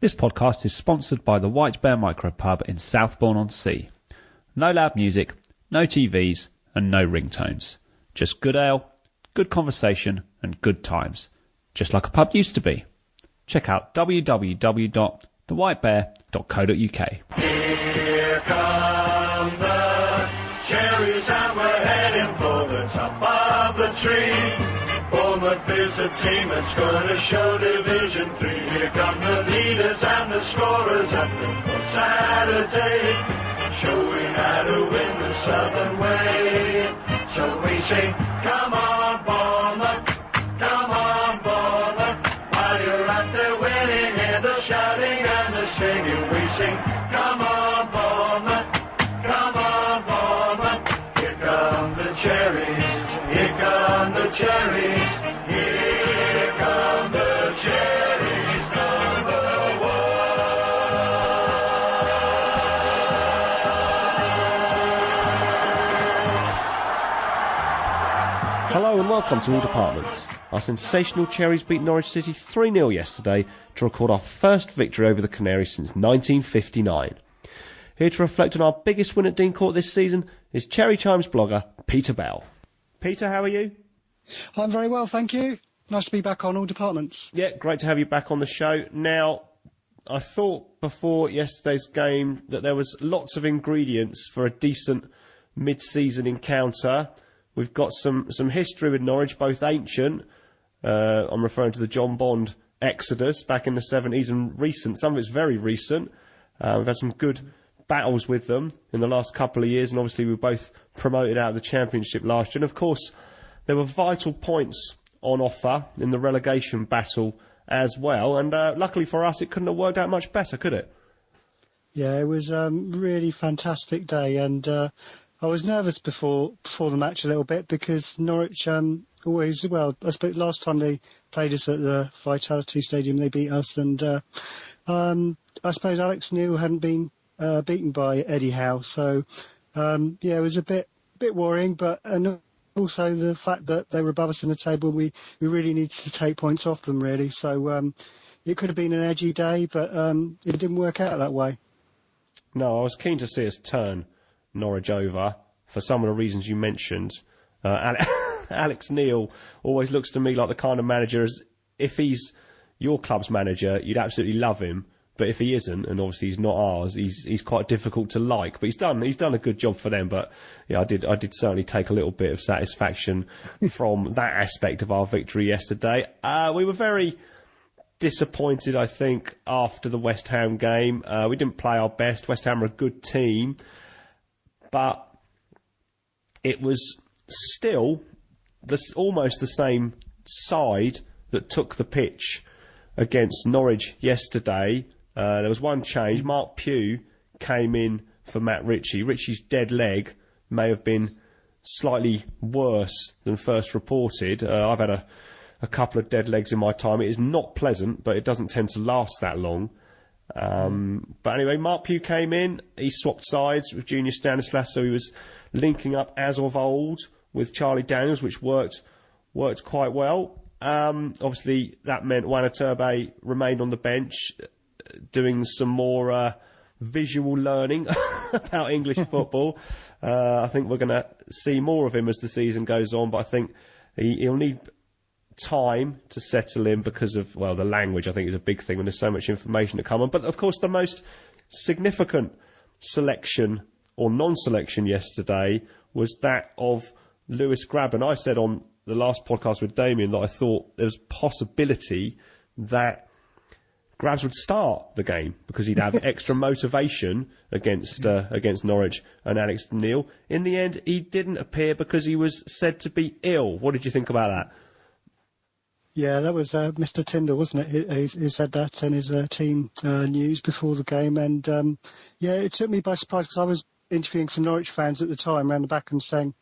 This podcast is sponsored by the White Bear Micropub in Southbourne-on-Sea. No loud music, no TVs, and no ringtones. Just good ale, good conversation, and good times. Just like a pub used to be. Check out www.thewhitebear.co.uk. Here come the cherries and we're heading for the top of the tree. Bournemouth is a team that's going to show Division 3. Here come the leaders and the scorers at the Saturday, showing how to win the Southern way. So we sing, come on Bournemouth, come on Bournemouth. While you're out there winning, hear the shouting and the singing. We sing, come on Bournemouth, come on Bournemouth. Here come the cherries, here come the cherries, here come the cherries, number one. Hello and welcome to All Departments. Our sensational Cherries beat Norwich City 3-0 yesterday to record our first victory over the Canaries since 1959. Here to reflect on our biggest win at Dean Court this season is Cherry Chimes blogger Peter Bell. Peter, how are you? I'm very well, thank you. Nice to be back on All Departments. Yeah, great to have you back on the show. Now, I thought before yesterday's game that there was lots of ingredients for a decent mid-season encounter. We've got some history with Norwich, both ancient, I'm referring to the John Bond exodus back in the 70s, and recent, some of it's very recent. We've had some good battles with them in the last couple of years, and obviously we were both promoted out of the Championship last year. And of course, there were vital points on offer in the relegation battle as well, and luckily for us, it couldn't have worked out much better, could it? Yeah, it was a really fantastic day, and I was nervous before the match a little bit because Norwich always, well, I suppose last time they played us at the Vitality Stadium, they beat us, and I suppose Alex Neil hadn't been beaten by Eddie Howe, so yeah, it was a bit worrying, but and also the fact that they were above us in the table, we really needed to take points off them, really. So it could have been an edgy day, but it didn't work out that way. No, I was keen to see us turn Norwich over for some of the reasons you mentioned. Alex Neil always looks to me like the kind of manager, as if he's your club's manager, you'd absolutely love him. But if he isn't, and obviously he's not ours, he's quite difficult to like. But he's done a good job for them. But yeah, I did certainly take a little bit of satisfaction from that aspect of our victory yesterday. We were very disappointed, I think, after the West Ham game. We didn't play our best. West Ham are a good team, but it was still almost the same side that took the pitch against Norwich yesterday. There was one change. Mark Pugh came in for Matt Ritchie. Ritchie's dead leg may have been slightly worse than first reported. I've had a couple of dead legs in my time. It is not pleasant, but it doesn't tend to last that long. But anyway, Mark Pugh came in. He swapped sides with Junior Stanislas, so he was linking up as of old with Charlie Daniels, which worked quite well. Obviously, that meant Wanaturbe remained on the bench, doing some more visual learning about English football. I think we're going to see more of him as the season goes on, but I think he'll need time to settle in because of, well, the language I think is a big thing when there's so much information to come on. But of course, the most significant selection or non-selection yesterday was that of Lewis Grabban. I said on the last podcast with Damien that I thought there was a possibility that Grabs would start the game because he'd have extra motivation against Norwich and Alex Neil. In the end, he didn't appear because he was said to be ill. What did you think about that? Yeah, that was Mr. Tyndall, wasn't it? He said that in his team news before the game, and yeah, it took me by surprise because I was interviewing some Norwich fans at the time around the back and saying,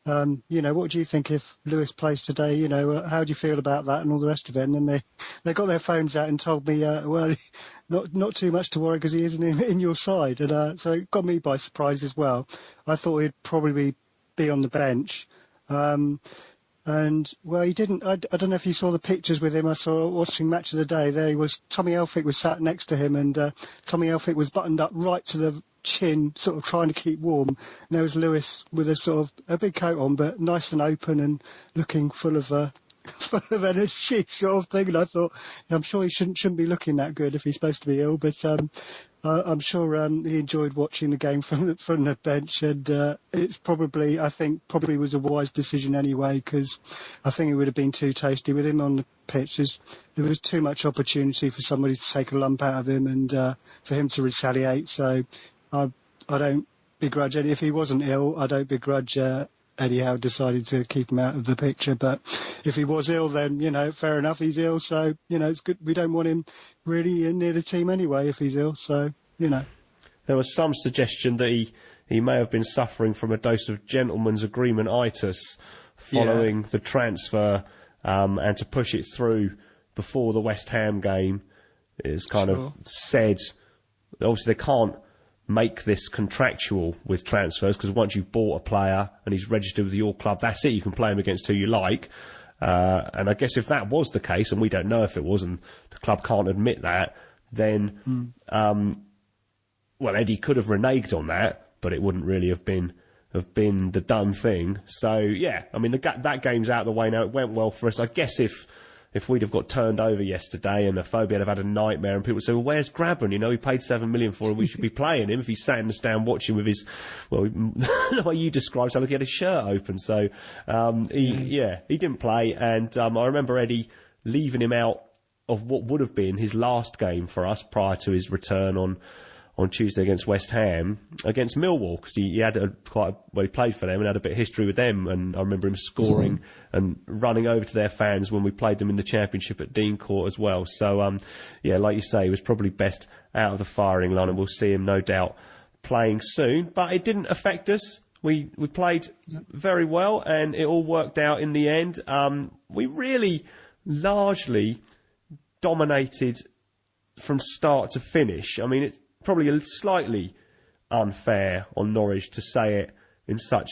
what do you think if Lewis plays today? How do you feel about that and all the rest of it? And then they got their phones out and told me, well, not too much to worry because he isn't in your side. And so it got me by surprise as well. I thought he'd probably be on the bench. And, well, he didn't. I don't know if you saw the pictures with him. I saw watching Match of the Day. There he was. Tommy Elphick was sat next to him, and Tommy Elphick was buttoned up right to the chin, sort of trying to keep warm. And there was Lewis with a sort of a big coat on, but nice and open and looking full of full of energy, sort of thing. And I thought, I'm sure he shouldn't be looking that good if he's supposed to be ill, but I'm sure he enjoyed watching the game from the bench, and it's probably was a wise decision anyway, because I think it would have been too tasty with him on the pitch. There was too much opportunity for somebody to take a lump out of him and for him to retaliate. So I don't begrudge Eddie. If he wasn't ill, I don't begrudge Eddie Howe decided to keep him out of the picture. But if he was ill, then, fair enough, he's ill. So, it's good. We don't want him really near the team anyway if he's ill. So, There was some suggestion that he may have been suffering from a dose of gentleman's agreement-itis following the transfer, and to push it through before the West Ham game is kind of said. Obviously, they can't make this contractual with transfers, because once you've bought a player and he's registered with your club, that's it. You can play him against who you like. And I guess if that was the case, and we don't know if it was, and the club can't admit that, then well, Eddie could have reneged on that, but it wouldn't really have been the done thing. So yeah, I mean that game's out of the way now. It went well for us. I guess if we'd have got turned over yesterday and Phobia had had a nightmare, and people would say, well, where's Grabban? We paid $7 million for him. We should be playing him. If he sat in the stand watching with his, well, the way you described, sounded like he had his shirt open. So, he didn't play. And I remember Eddie leaving him out of what would have been his last game for us prior to his return on Tuesday against West Ham, against Millwall, because he had he played for them and had a bit of history with them, and I remember him scoring and running over to their fans when we played them in the Championship at Dean Court as well. So, like you say, he was probably best out of the firing line, and we'll see him no doubt playing soon. But it didn't affect us. We played very well, and it all worked out in the end. We really largely dominated from start to finish. I mean, it's probably slightly unfair on Norwich to say it with such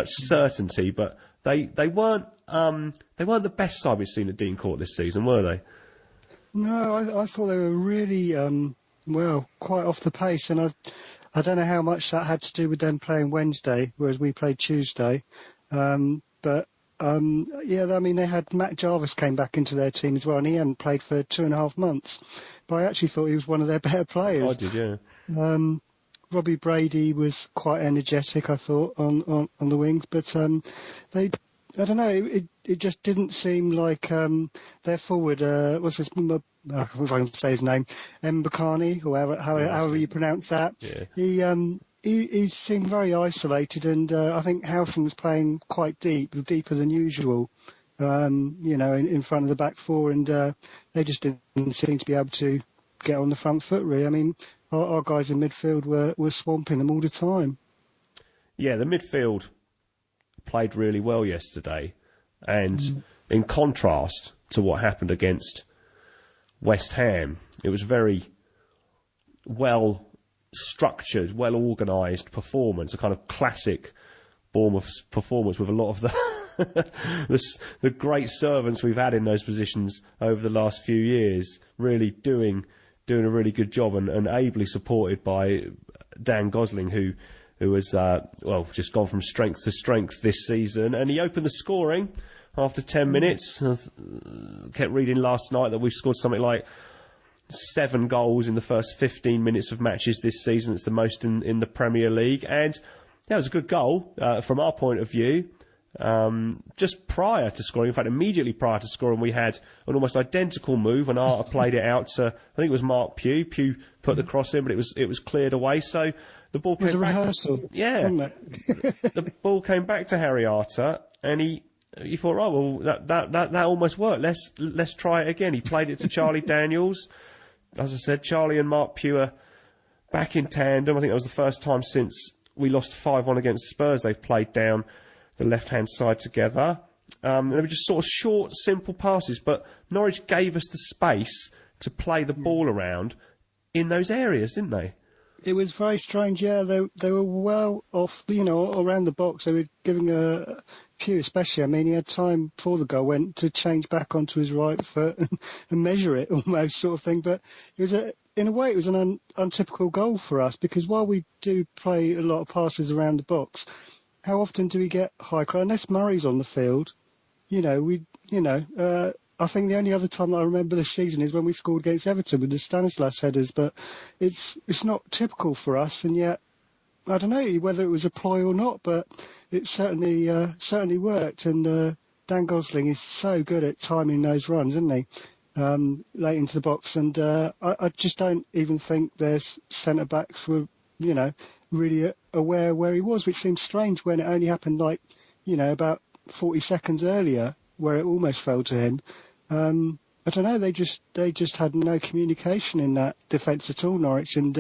certainty, but they weren't the best side we've seen at Dean Court this season, were they? No, I thought they were really quite off the pace, and I don't know how much that had to do with them playing Wednesday, whereas we played Tuesday. But I mean, they had Matt Jarvis came back into their team as well, and he hadn't played for 2.5 months. But I actually thought he was one of their better players. I did, yeah. Robbie Brady was quite energetic, I thought, on the wings, but I don't know, it just didn't seem like their forward, what's his, if I can say his name, Mbakani, or however you pronounce that. Yeah. He seemed very isolated, and I think Houghton was playing quite deeper than usual, in front of the back four, and they just didn't seem to be able to get on the front foot, really. I mean, our guys in midfield were swamping them all the time. Yeah, the midfield played really well yesterday, and in contrast to what happened against West Ham, it was very well structured, well organised performance, a kind of classic Bournemouth performance with a lot of the great servants we've had in those positions over the last few years, really doing a really good job, and ably supported by Dan Gosling, who has just gone from strength to strength this season, and he opened the scoring after 10 minutes. I kept reading last night that we've scored something like 7 goals in the first 15 minutes of matches this season. It's the most in the Premier League, and that was a good goal from our point of view. Just prior to scoring, in fact immediately prior to scoring, we had an almost identical move, and Arta played it out to, I think it was Mark Pugh. Pugh put the cross in, but it was cleared away, so the ball came back. It was a rehearsal. Yeah. The ball came back to Harry Arta, and he thought, right, well, that almost worked. Let's try it again. He played it to Charlie Daniels. As I said, Charlie and Mark Pugh are back in tandem. I think that was the first time since we lost 5-1 against Spurs they've played down the left-hand side together. They were just sort of short, simple passes, but Norwich gave us the space to play the ball around in those areas, didn't they? It was very strange. Yeah, they were well off, around the box. They were giving Pew especially. I mean, he had time before the goal went to change back onto his right foot and measure it almost, sort of thing. But it was in a way, it was an untypical goal for us, because while we do play a lot of passes around the box, how often do we get high cross? Unless Murray's on the field, I think the only other time I remember this season is when we scored against Everton with the Stanislas headers, but it's not typical for us, and yet I don't know whether it was a ploy or not, but it certainly worked. And Dan Gosling is so good at timing those runs, isn't he? Late into the box, and I just don't even think their centre backs were, really aware where he was, which seems strange when it only happened about 40 seconds earlier, where it almost fell to him. I don't know. They just had no communication in that defence at all, Norwich, and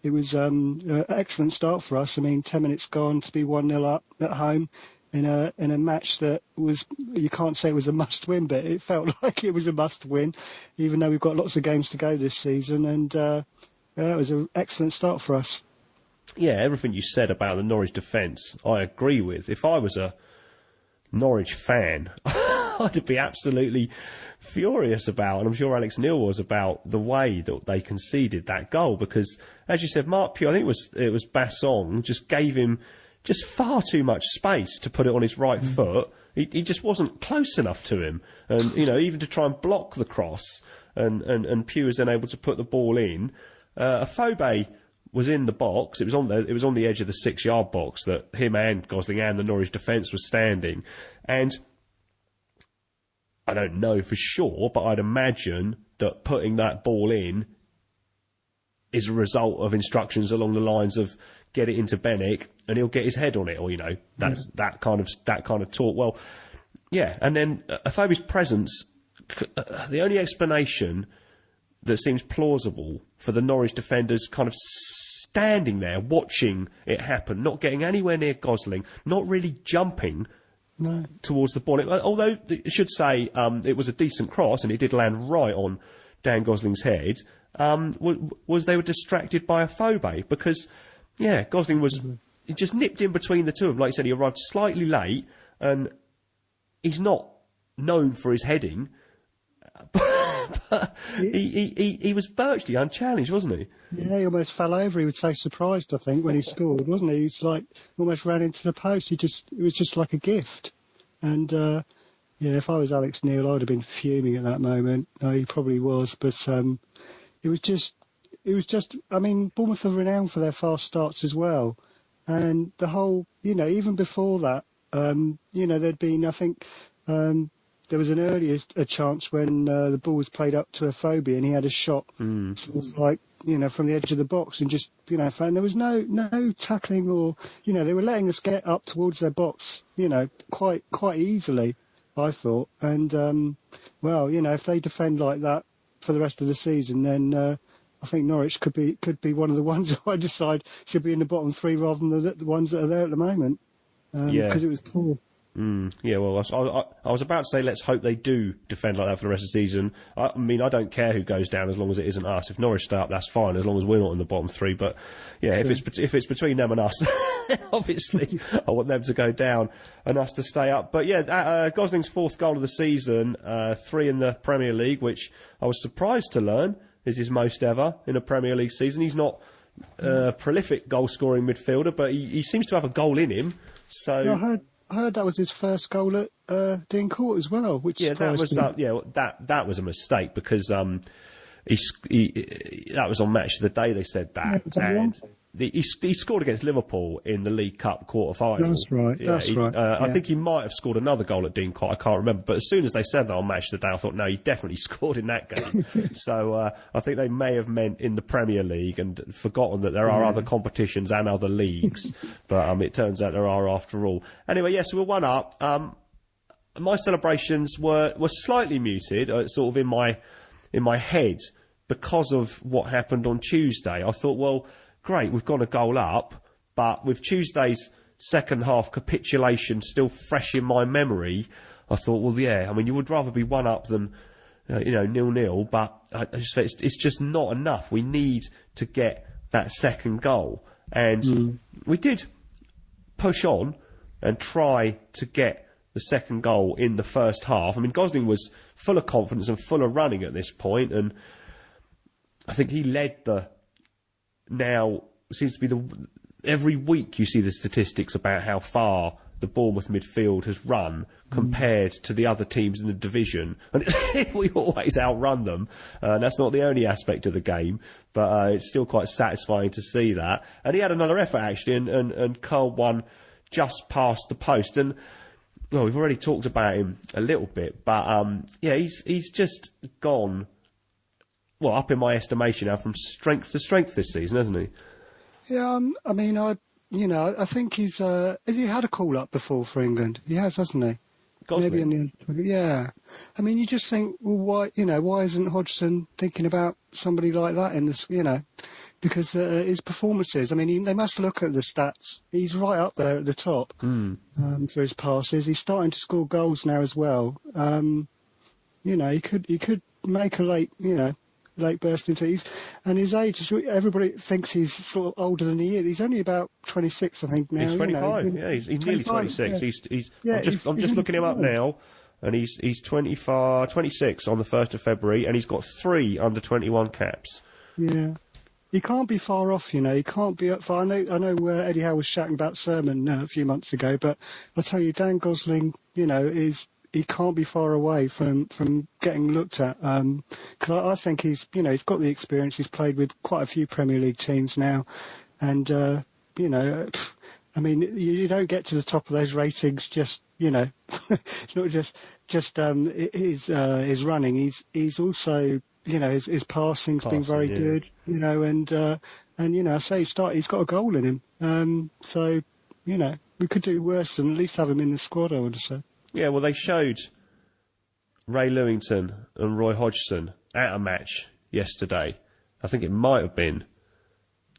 it was an excellent start for us. I mean, 10 minutes gone to be 1-0 up at home in a match that was, you can't say it was a must win, but it felt like it was a must win, even though we've got lots of games to go this season, and it was an excellent start for us. Yeah, everything you said about the Norwich defence, I agree with. If I was a Norwich fan, I'd be absolutely furious about, and I'm sure Alex Neil was, about the way that they conceded that goal, because, as you said, Mark Pugh, I think it was Bassong, just gave him just far too much space to put it on his right foot. He just wasn't close enough to him, and even to try and block the cross, and Pugh was then able to put the ball in. Afobe was in the box. It was on the edge of the 6-yard box that him and Gosling and the Norwich defence was standing, and I don't know for sure, but I'd imagine that putting that ball in is a result of instructions along the lines of get it into Bennick and he'll get his head on it, or that's that kind of talk. Well, yeah, and then Afobe's presence, the only explanation that seems plausible for the Norwich defenders kind of standing there watching it happen, not getting anywhere near Gosling, not really jumping towards the ball. Although I should say it was a decent cross and it did land right on Dan Gosling's head, was they were distracted by Afobe, because, yeah, Gosling he just nipped in between the two of them. Like you said, he arrived slightly late, and he's not known for his heading, but he was virtually unchallenged, wasn't he? Yeah, he almost fell over. He was so surprised, I think, when he scored, wasn't he? He was like almost ran into the post. It was just like a gift. And if I was Alex Neil, I would have been fuming at that moment. No, he probably was, but it was just. I mean, Bournemouth are renowned for their fast starts as well, and the whole, even before that, there'd been, I think. There was an earlier chance when the ball was played up to Afobe and he had a shot sort of like, from the edge of the box, and just, and there was no tackling, or, they were letting us get up towards their box, quite easily, I thought. And, if they defend like that for the rest of the season, then I think Norwich could be one of the ones who I decide should be in the bottom three rather than the ones that are there at the moment. Because it was poor. Yeah, well, I was about to say let's hope they do defend like that for the rest of the season. I mean, I don't care who goes down as long as it isn't us. If Norwich stay up, that's fine, as long as we're not in the bottom three. But yeah, if it's between them and us, obviously I want them to go down and us to stay up. But yeah, Gosling's fourth goal of the season, 3 in the Premier League, which I was surprised to learn is his most ever in a Premier League season. He's not a prolific goal-scoring midfielder, but he seems to have a goal in him. So. I heard that was his first goal at Dean Court as well, which that was a mistake, because that was on Match of the Day. They said that, and he scored against Liverpool in the League Cup quarter-final. That's right. Yeah, that's right. I think he might have scored another goal at Dean Court. I can't remember, but as soon as they said that on Match of the Day, I thought, no, he definitely scored in that game. So I think they may have meant in the Premier League and forgotten that there are other competitions and other leagues. But it turns out there are after all. Anyway, so we're 1 up. My celebrations were slightly muted, sort of in my head, because of what happened on Tuesday. I thought, well, great, we've gone a goal up, but with Tuesday's second half capitulation still fresh in my memory, I thought, well, yeah, I mean, you would rather be 1 up than 0-0, but I just it's just not enough. We need to get that second goal. And we did push on and try to get the second goal in the first half. I mean, Gosling was full of confidence and full of running at this point, and I think he led the... Now, seems to be every week you see the statistics about how far the Bournemouth midfield has run compared to the other teams in the division, and we always outrun them. That's not the only aspect of the game, but it's still quite satisfying to see that. And he had another effort actually, and curled one just past the post. And well, we've already talked about him a little bit, but yeah, he's just gone, well, up in my estimation now from strength to strength this season, hasn't he? Yeah, I mean, I think he's. Has he had a call up before for England? He has, hasn't he? Gosling. Maybe yeah. I mean, you just think, well, why isn't Hodgson thinking about somebody like that in this? Because his performances. I mean, they must look at the stats. He's right up there at the top for his passes. He's starting to score goals now as well. He could make a late burst into and his age. Everybody thinks he's sort of older than he is. He's only about 26, I think now. He's 25. Yeah, he's nearly 26. Yeah. I'm just looking him up now, and he's 26 on the 1st of February, and he's got 3 under 21 caps. Yeah. He can't be far off, He can't be far. I know Eddie Howe was shouting about Sermon a few months ago, but I tell you, Dan Gosling, he can't be far away from getting looked at. Cause I think he's got the experience. He's played with quite a few Premier League teams now, and I mean, you don't get to the top of those ratings just it's not just his running. He's also his passing's been very good. I say he's got a goal in him. So we could do worse than at least have him in the squad, I would say. Yeah, well, they showed Ray Lewington and Roy Hodgson at a match yesterday. I think it might have been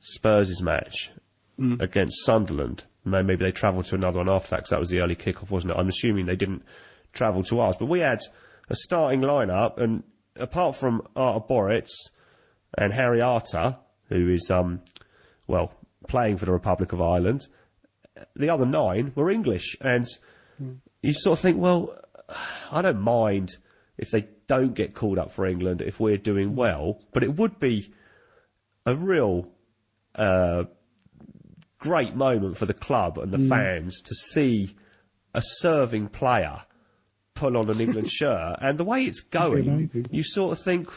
Spurs' match against Sunderland. Maybe they travelled to another one after that because that was the early kick-off, wasn't it? I'm assuming they didn't travel to ours. But we had a starting line-up, and apart from Artur Boruc and Harry Arter, who is, playing for the Republic of Ireland, the other 9 were English. And you sort of think, well, I don't mind if they don't get called up for England if we're doing well, but it would be a real great moment for the club and the fans to see a serving player pull on an England shirt. And the way it's going, you sort of think,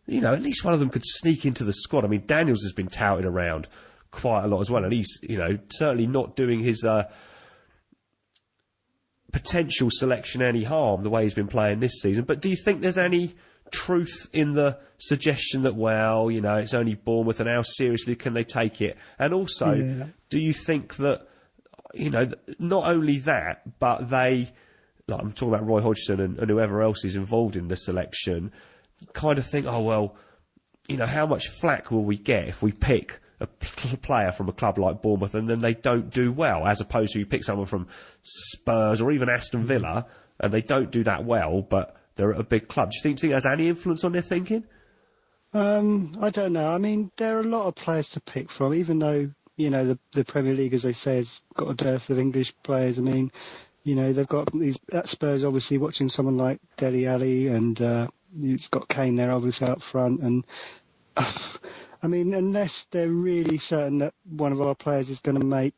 at least one of them could sneak into the squad. I mean, Daniels has been touted around quite a lot as well, and he's, certainly not doing his potential selection any harm the way he's been playing this season. But do you think there's any truth in the suggestion that, well, it's only Bournemouth and how seriously can they take it? And also, do you think that, not only that, but they, like I'm talking about Roy Hodgson and whoever else is involved in the selection, kind of think, oh, well, how much flack will we get if we pick a player from a club like Bournemouth and then they don't do well, as opposed to you pick someone from Spurs or even Aston Villa and they don't do that well, but they're at a big club. Do you think it has any influence on their thinking? I don't know. I mean, there are a lot of players to pick from, even though, the Premier League, as they say, has got a dearth of English players. I mean, they've got these, at Spurs, obviously, watching someone like Dele Alli, and it's got Kane there, obviously, up front, and I mean, unless they're really certain that one of our players is going to make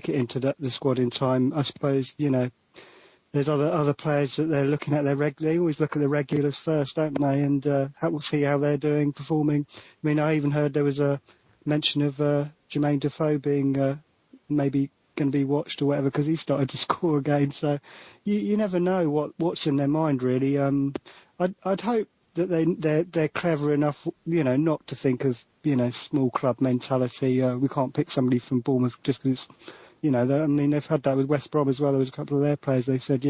it into the squad in time, I suppose, there's other players that they're looking at. They always look at the regulars first, don't they? And we'll see how they're doing, performing. I mean, I even heard there was a mention of Jermaine Defoe being maybe going to be watched or whatever because he started to score again. So you never know what's in their mind, really. I'd hope that they're clever enough, not to think of, small club mentality. We can't pick somebody from Bournemouth just because, they've had that with West Brom as well. There was a couple of their players. They said,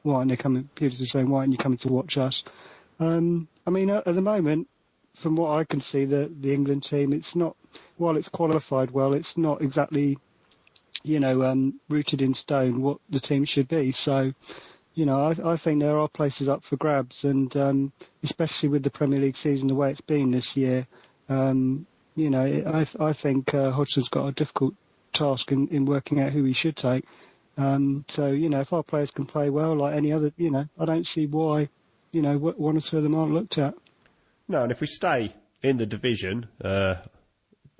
why aren't they coming? Peters was saying, why aren't you coming to watch us? I mean, at the moment, from what I can see, the England team, it's not, while it's qualified well, it's not exactly, rooted in stone what the team should be. So, I think there are places up for grabs, and especially with the Premier League season the way it's been this year, I think Hodgson's got a difficult task in working out who he should take. So, if our players can play well like any other, I don't see why, one or two of them aren't looked at. No, and if we stay in the division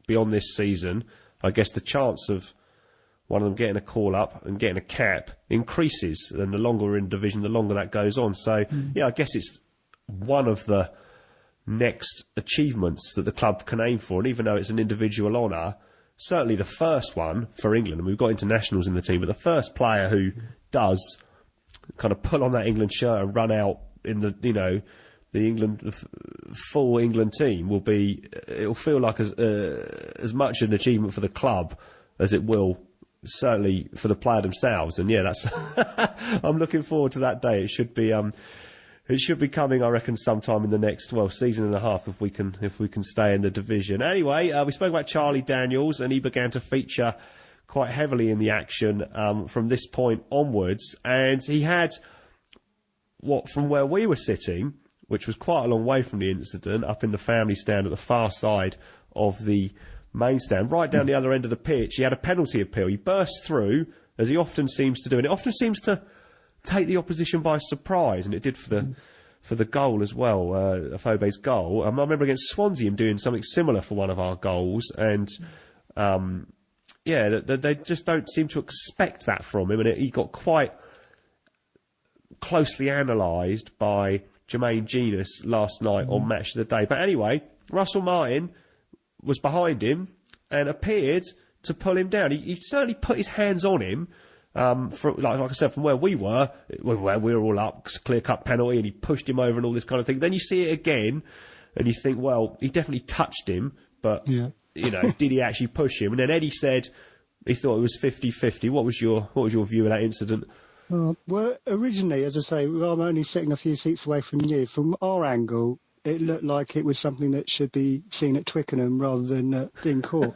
beyond this season, I guess the chance of one of them getting a call-up and getting a cap increases. And the longer we're in division, the longer that goes on. So, I guess it's one of the next achievements that the club can aim for. And even though it's an individual honour, certainly the first one for England, and we've got internationals in the team, but the first player who does kind of pull on that England shirt and run out in the, the full England team it'll feel like as much an achievement for the club as it will certainly for the player themselves. And that's I'm looking forward to that day. It should be coming, I reckon, sometime in the next season and a half if we can stay in the division. Anyway, we spoke about Charlie Daniels, and he began to feature quite heavily in the action from this point onwards. And he had from where we were sitting, which was quite a long way from the incident, up in the family stand at the far side of the main stand, right down the other end of the pitch. He had a penalty appeal. He burst through, as he often seems to do, and it often seems to take the opposition by surprise, and it did for the goal as well, Afobe's goal. I remember against Swansea him doing something similar for one of our goals, and they just don't seem to expect that from him, and he got quite closely analysed by Jermaine Genius last night on Match of the Day. But anyway, Russell Martin was behind him and appeared to pull him down. He certainly put his hands on him. Like I said, from where we were all up, clear-cut penalty, and he pushed him over and all this kind of thing. Then you see it again, and you think, well, he definitely touched him, but, did he actually push him? And then Eddie said he thought it was 50-50. What was your view of that incident? Well, originally, as I say, I'm only sitting a few seats away from you. From our angle, it looked like it was something that should be seen at Twickenham rather than in court.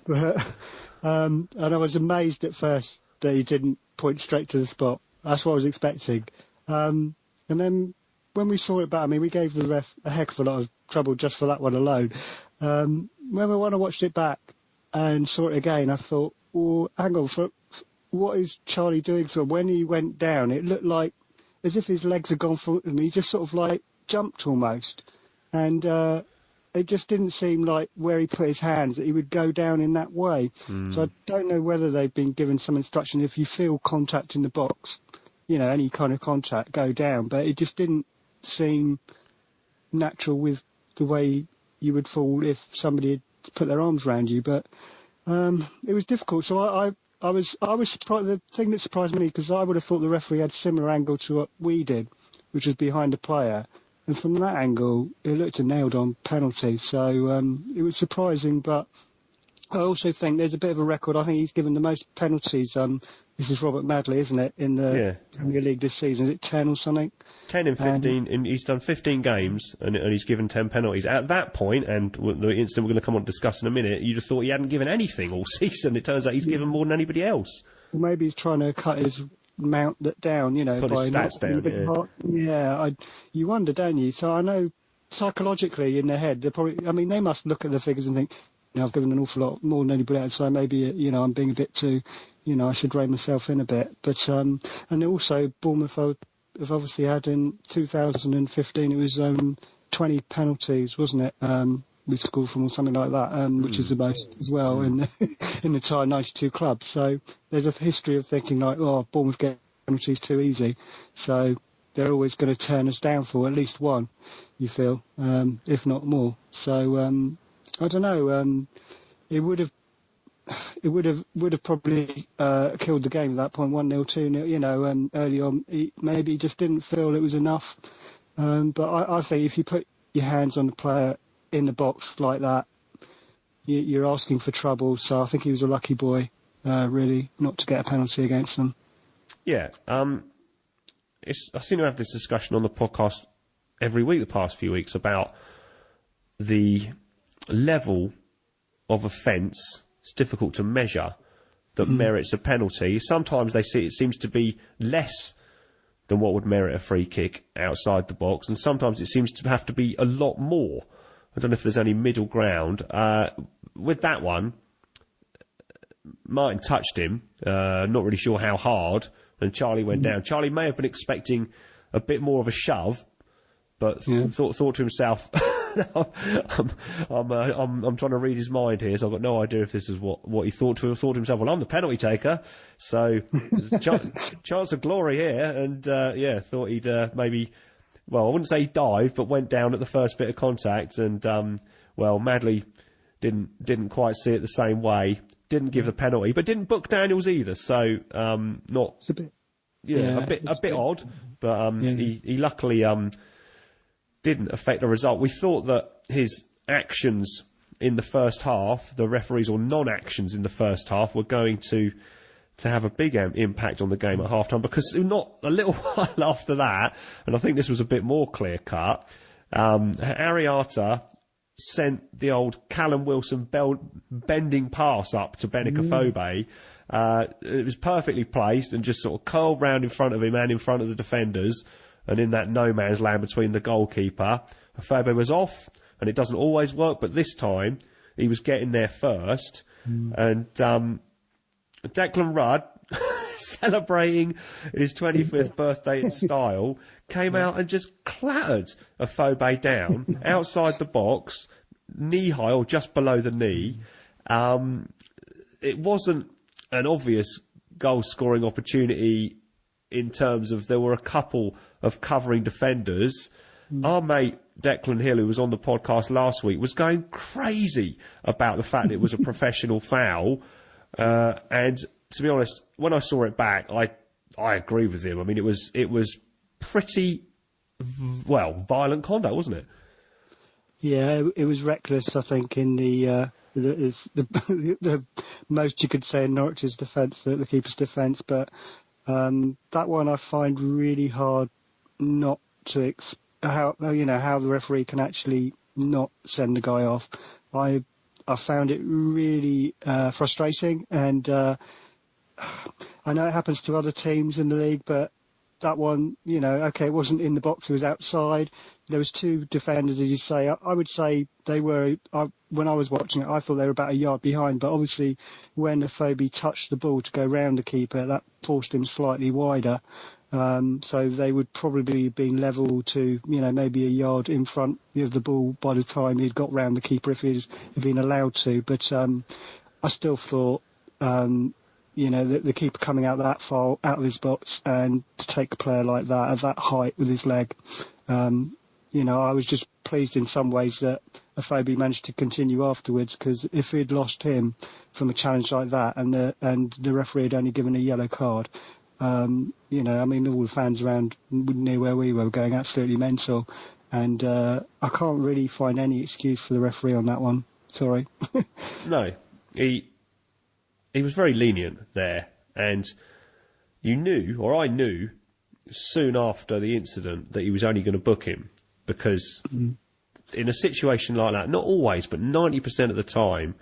But, and I was amazed at first that he didn't point straight to the spot. That's what I was expecting. And then when we saw it back, we gave the ref a heck of a lot of trouble just for that one alone. When I watched it back and saw it again, I thought, well, hang on, what is Charlie doing? So when he went down, it looked like as if his legs had gone from him. He just sort of like jumped almost. And it just didn't seem like where he put his hands that he would go down in that way. So I don't know whether they've been given some instruction. If you feel contact in the box, any kind of contact, go down. But it just didn't seem natural with the way you would fall if somebody had put their arms around you. But it was difficult. So I was surprised. The thing that surprised me, because I would have thought the referee had similar angle to what we did, which was behind the player. And from that angle, it looked a nailed-on penalty. So it was surprising, but I also think there's a bit of a record. I think he's given the most penalties. This is Robert Madley, isn't it, in the Premier League this season? Is it 10 or something? 10 in 15, and he's done 15 games, and he's given 10 penalties. At that point, and the incident we're going to come on to discuss in a minute, you'd have thought he hadn't given anything all season. It turns out he's given more than anybody else. Well, maybe he's trying to cut his mount that down, Put his stats down, you wonder, don't you? So I know psychologically in their head, they're probably, they must look at the figures and think, I've given an awful lot more than anybody else, so maybe, I'm being a bit too, I should rein myself in a bit. But, and also Bournemouth have obviously had in 2015, it was 20 penalties, wasn't it? We scored from or something like that, which is the most as well in the entire 92 clubs. So there's a history of thinking like, Bournemouth get penalties too easy. So they're always going to turn us down for at least one, you feel, if not more. So I don't know. It would have probably killed the game at that point, 1-0, 2-0. Early on, maybe he just didn't feel it was enough. But I think if you put your hands on the player in the box like that, you're asking for trouble. So I think he was a lucky boy, really, not to get a penalty against them. Yeah, I seem to have this discussion on the podcast every week the past few weeks about the level of offence. It's difficult to measure that merits a penalty. Sometimes they see it seems to be less than what would merit a free kick outside the box, and sometimes it seems to have to be a lot more. I don't know if there's any middle ground. With that one, Martin touched him, not really sure how hard, and Charlie went down. Charlie may have been expecting a bit more of a shove, but thought to himself, I'm trying to read his mind here, so I've got no idea if this is what he thought to himself. Well, I'm the penalty taker, so there's a chance of glory here, and thought he'd maybe. Well, I wouldn't say he dived, but went down at the first bit of contact, and Madley didn't quite see it the same way. Didn't give the penalty, but didn't book Daniels either. So not. It's a bit. A bit odd, but he luckily didn't affect the result. We thought that his actions in the first half, the referees or non-actions in the first half, were going to have a big impact on the game at half-time, because not a little while after that, and I think this was a bit more clear-cut, Ariata sent the old Callum Wilson bending pass up to Benica Fobe. It was perfectly placed and just sort of curled round in front of him and in front of the defenders, and in that no-man's land between the goalkeeper. Fobe was off, and it doesn't always work, but this time he was getting there first. And Declan Rudd, celebrating his 25th birthday in style, came out and just clattered a Fobe down outside the box, knee high or just below the knee. It wasn't an obvious goal-scoring opportunity in terms of there were a couple of covering defenders. Our mate Declan Hill, who was on the podcast last week, was going crazy about the fact it was a professional foul. And to be honest, when I saw it back, I agree with him. I mean, it was pretty violent conduct, wasn't it? Yeah, it was reckless, I think, in the most you could say in Norwich's defence, the keeper's defence. But that one I find really hard not to how the referee can actually not send the guy off. I found it really frustrating, and I know it happens to other teams in the league, but that one, it wasn't in the box, it was outside. There was two defenders, as you say. I would say they were, when I was watching it, I thought they were about a yard behind, but obviously when Afobe touched the ball to go round the keeper, that forced him slightly wider. So they would probably have been level to, maybe a yard in front of the ball by the time he'd got round the keeper if he'd been allowed to. But I still thought, the keeper coming out that far out of his box and to take a player like that at that height with his leg, I was just pleased in some ways that Afobe managed to continue afterwards, because if he'd lost him from a challenge like that and the referee had only given a yellow card, all the fans around near where we were going absolutely mental, and I can't really find any excuse for the referee on that one. Sorry. No, he was very lenient there, and I knew soon after the incident that he was only going to book him, because in a situation like that, not always, but 90% of the time,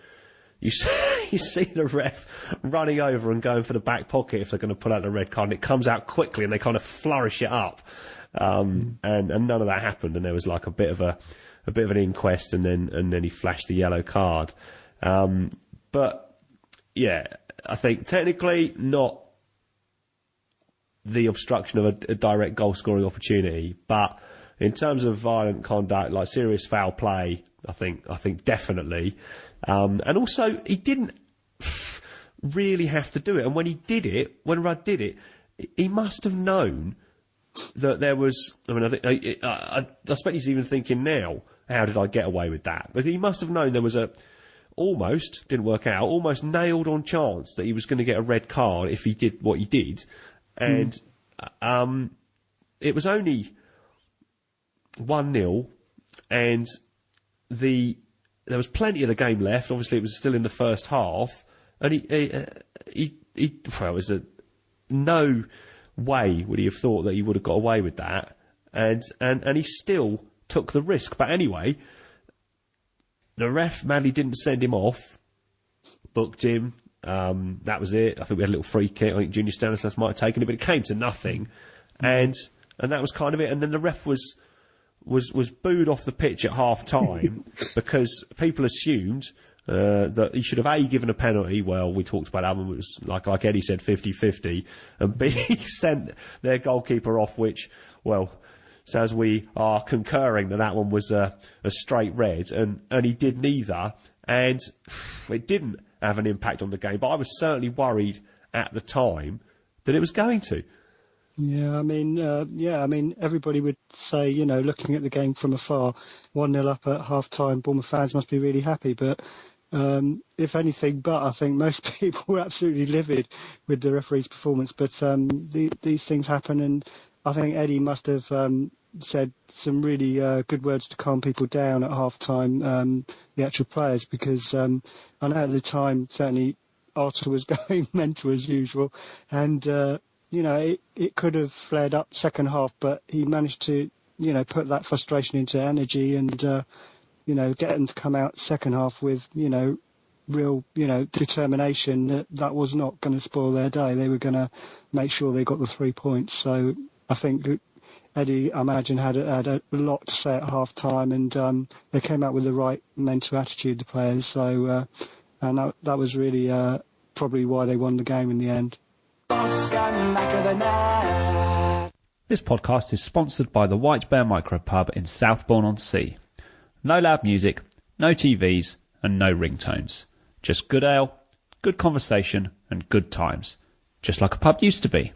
you see the ref running over and going for the back pocket if they're going to pull out the red card, and it comes out quickly and they kind of flourish it up. And none of that happened, and there was like a bit of an inquest, and then he flashed the yellow card. But yeah, I think technically not the obstruction of a direct goal scoring opportunity, but in terms of violent conduct, like serious foul play, I think definitely. And also, he didn't really have to do it. And when Rudd did it, he must have known that there was. I mean, I expect he's even thinking now, how did I get away with that? But he must have known there was didn't work out, almost nailed on chance that he was going to get a red card if he did what he did. And it was only 1-0, and there was plenty of the game left. Obviously, it was still in the first half, and no way would he have thought that he would have got away with that, and he still took the risk. But anyway, the ref madly didn't send him off, booked him. That was it. I think we had a little free kick. I think Junior Stanislas might have taken it, but it came to nothing, and that was kind of it. And then the ref was was booed off the pitch at half-time because people assumed that he should have A, given a penalty. Well, we talked about that one. It was like Eddie said, 50-50. And B, sent their goalkeeper off, which, well, so as we are concurring that one was a straight red, and he did neither, and it didn't have an impact on the game. But I was certainly worried at the time that it was going to. Yeah, I mean, everybody would say, looking at the game from afar, 1-0 up at half-time, Bournemouth fans must be really happy, but if anything but, I think most people were absolutely livid with the referee's performance, but these things happen, and I think Eddie must have said some really good words to calm people down at half-time, the actual players, because I know at the time, certainly, Arthur was going mental as usual, and it could have flared up second half, but he managed to, put that frustration into energy and, get them to come out second half with, real, determination that was not going to spoil their day. They were going to make sure they got the 3 points. So I think that Eddie, I imagine, had a lot to say at half time, and they came out with the right mental attitude, the players. So, and that was really probably why they won the game in the end. This podcast is sponsored by the White Bear Micropub in Southbourne-on-Sea. No loud music, no TVs, and no ringtones. Just good ale, good conversation, and good times. Just like a pub used to be.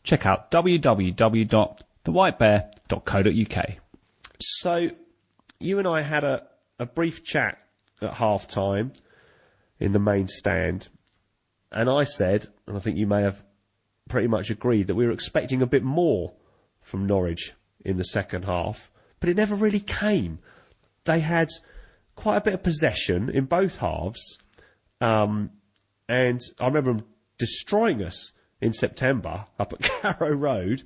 Check out www.thewhitebear.co.uk. So, you and I had a brief chat at half-time in the main stand, and I said, and I think you may have pretty much agreed, that we were expecting a bit more from Norwich in the second half, but it never really came. They had quite a bit of possession in both halves, and I remember them destroying us in September up at Carrow Road,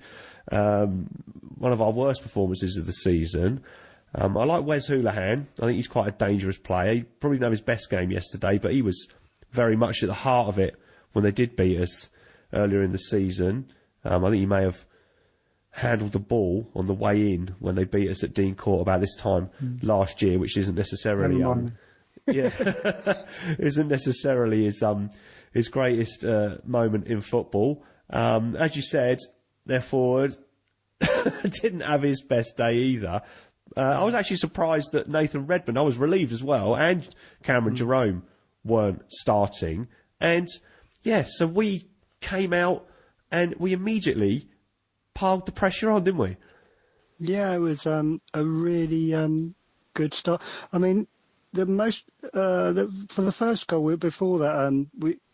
one of our worst performances of the season. I like Wes Hoolahan. I think he's quite a dangerous player. He probably didn't have his best game yesterday, but he was very much at the heart of it when they did beat us earlier in the season. I think he may have handled the ball on the way in when they beat us at Dean Court about this time last year, which isn't necessarily isn't necessarily his greatest moment in football. As you said, their forward didn't have his best day either. I was actually surprised that Nathan Redmond, I was relieved as well, and Cameron Jerome weren't starting. And so we came out and we immediately piled the pressure on, didn't we? Yeah, it was a really good start. I mean, for the first goal before that,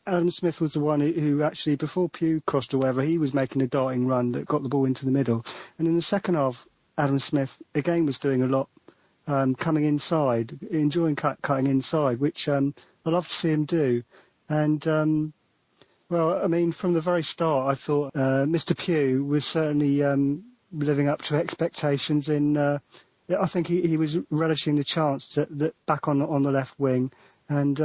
Adam Smith was the one who actually, before Pugh crossed or whatever, he was making a darting run that got the ball into the middle. And in the second half, Adam Smith again was doing a lot, coming inside, enjoying cutting inside, which I love to see him do. And well, I mean, from the very start, I thought Mr. Pugh was certainly living up to expectations. I think he was relishing the chance that back on the left wing, and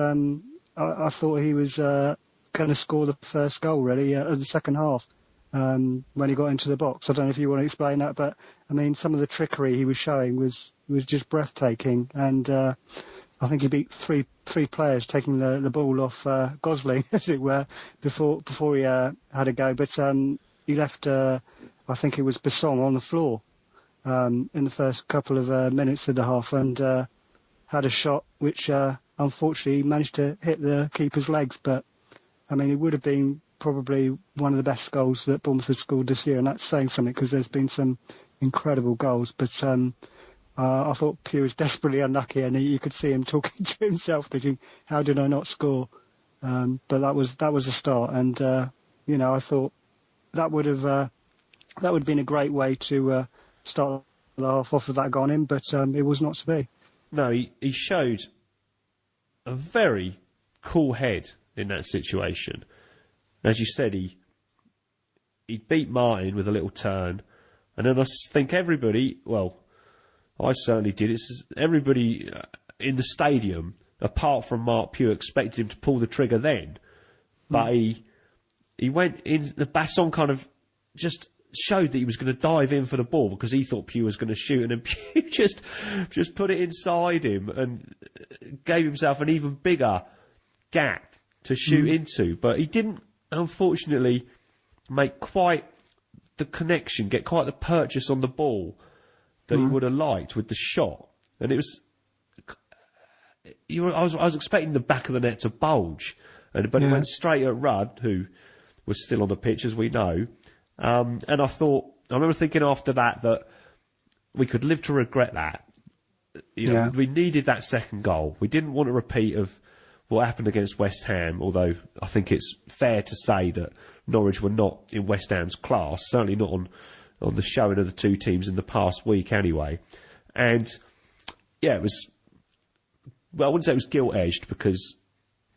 I thought he was going to score the first goal really of the second half when he got into the box. I don't know if you want to explain that, but I mean, some of the trickery he was showing was just breathtaking, and I think he beat three players taking the ball off Gosling, as it were, before he had a go. But he left, I think it was Besson on the floor in the first couple of minutes of the half, and had a shot which unfortunately managed to hit the keeper's legs. But I mean, it would have been probably one of the best goals that Bournemouth had scored this year, and that's saying something because there's been some incredible goals. But I thought Pugh was desperately unlucky, and you could see him talking to himself, thinking, "How did I not score?" But that was a start, and I thought that would have been a great way to start the half off with that gone in, but it was not to be. No, he showed a very cool head in that situation. As you said, he beat Martin with a little turn, and then I think everybody, well, I certainly did. Everybody in the stadium, apart from Mark Pugh, expected him to pull the trigger then. But he went in. The Basson kind of just showed that he was going to dive in for the ball because he thought Pugh was going to shoot, and then Pugh just put it inside him and gave himself an even bigger gap to shoot into. But he didn't, unfortunately, make quite the connection, get quite the purchase on the ball that he would have liked with the shot. And it was, I was expecting the back of the net to bulge, but it went straight at Rudd, who was still on the pitch, as we know. And I remember thinking after that we could live to regret that. We needed that second goal. We didn't want a repeat of what happened against West Ham, although I think it's fair to say that Norwich were not in West Ham's class, certainly not on the showing of the two teams in the past week anyway. And, it was, well, I wouldn't say it was gilt-edged because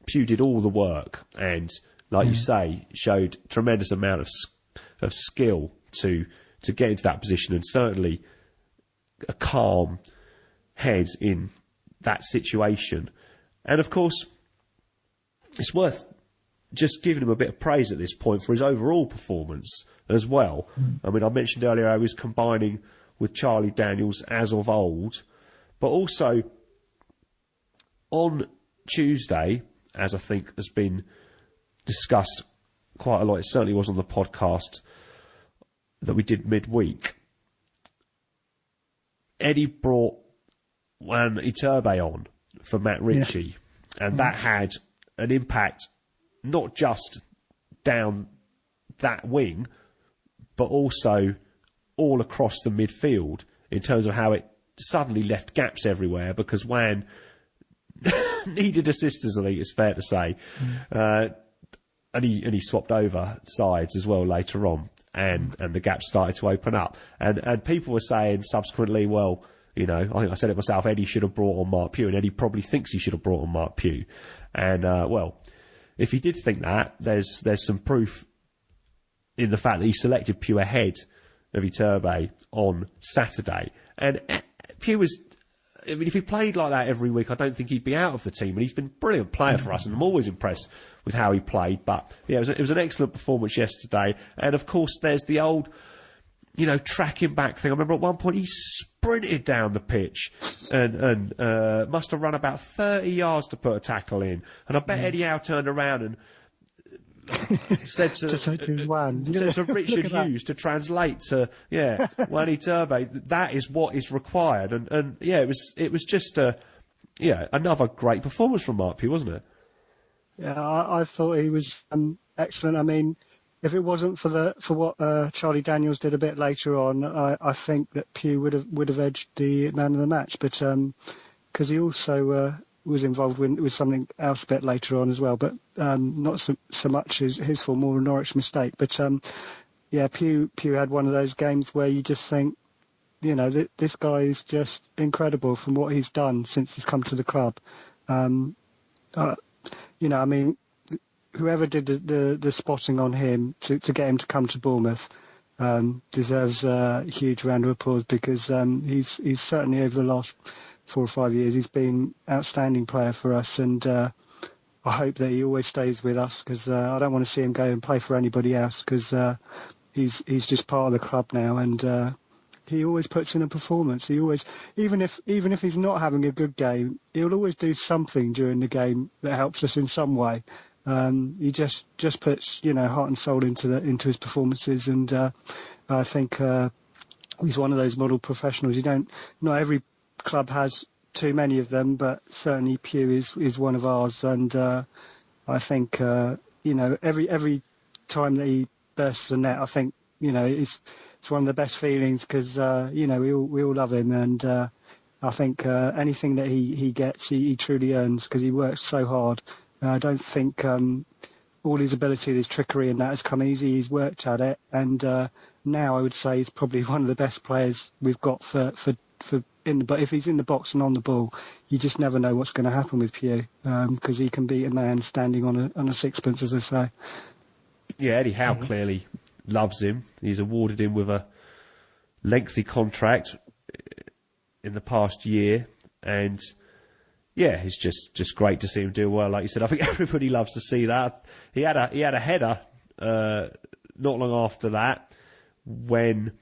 Pugh did all the work and, like you say, showed tremendous amount of skill to get into that position, and certainly a calm head in that situation. And of course, it's worth just giving him a bit of praise at this point for his overall performance as well. I mean, I mentioned earlier I was combining with Charlie Daniels as of old, but also on Tuesday, as I think has been discussed quite a lot, it certainly was on the podcast that we did midweek, Eddie brought Juan Iturbe on for Matt Ritchie, and that had an impact not just down that wing, but also all across the midfield in terms of how it suddenly left gaps everywhere because Juan needed assistance, I think it's fair to say. And he swapped over sides as well later on, and the gaps started to open up. And people were saying subsequently, well, I think I said it myself, Eddie should have brought on Mark Pugh, and Eddie probably thinks he should have brought on Mark Pugh. And, well, if he did think that, there's some proof in the fact that he selected Pugh ahead of Iturbe on Saturday. And Pugh was, I mean, if he played like that every week, I don't think he'd be out of the team. And he's been a brilliant player for us, and I'm always impressed with how he played. But, it was an excellent performance yesterday. And, of course, there's the old, tracking back thing. I remember at one point he sprinted down the pitch and must have run about 30 yards to put a tackle in. And I bet Eddie Howe turned around and said to Richard Hughes to translate to Juan Iturbe, that is what is required. And it was just another great performance from Mark Pugh, wasn't it? Yeah, I thought he was excellent. I mean, if it wasn't for what Charlie Daniels did a bit later on, I think that Pugh would have edged the man of the match. But because he also was involved with something else a bit later on as well, but not so much his fault, more a Norwich mistake. But Pugh had one of those games where you just think, this guy is just incredible from what he's done since he's come to the club. I mean, whoever did the spotting on him to get him to come to Bournemouth deserves a huge round of applause because he's certainly over the last 4 or 5 years he's been an outstanding player for us, and I hope that he always stays with us because I don't want to see him go and play for anybody else because he's just part of the club now, and he always puts in a performance. He always, even if he's not having a good game, he'll always do something during the game that helps us in some way. He just puts heart and soul into his performances, and I think he's one of those model professionals. Not every club has too many of them, but certainly Pugh is one of ours, and I think every time that he bursts the net, I think it's one of the best feelings because we all love him, and I think anything that he gets, he truly earns because he works so hard. I don't think all his ability, his trickery and that has come easy. He's worked at it, and now I would say he's probably one of the best players we've got for but if he's in the box and on the ball, you just never know what's going to happen with Pugh because he can beat a man standing on a sixpence, as I say. Yeah, Eddie Howe clearly loves him. He's awarded him with a lengthy contract in the past year, and it's just great to see him do well. Like you said, I think everybody loves to see that. He had a header not long after that, when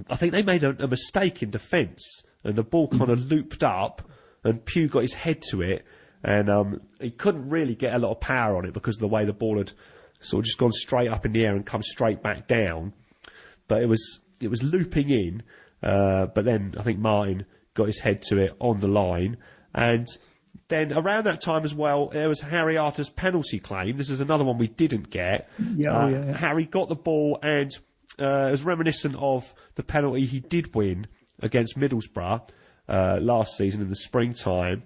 I think they made a mistake in defence, and the ball kind of looped up, and Pugh got his head to it, and he couldn't really get a lot of power on it because of the way the ball had sort of just gone straight up in the air and come straight back down. But it was looping in, but then I think Martin got his head to it on the line, and then around that time as well, there was Harry Arter's penalty claim. This is another one we didn't get. Harry got the ball, and it was reminiscent of the penalty he did win against Middlesbrough last season in the springtime.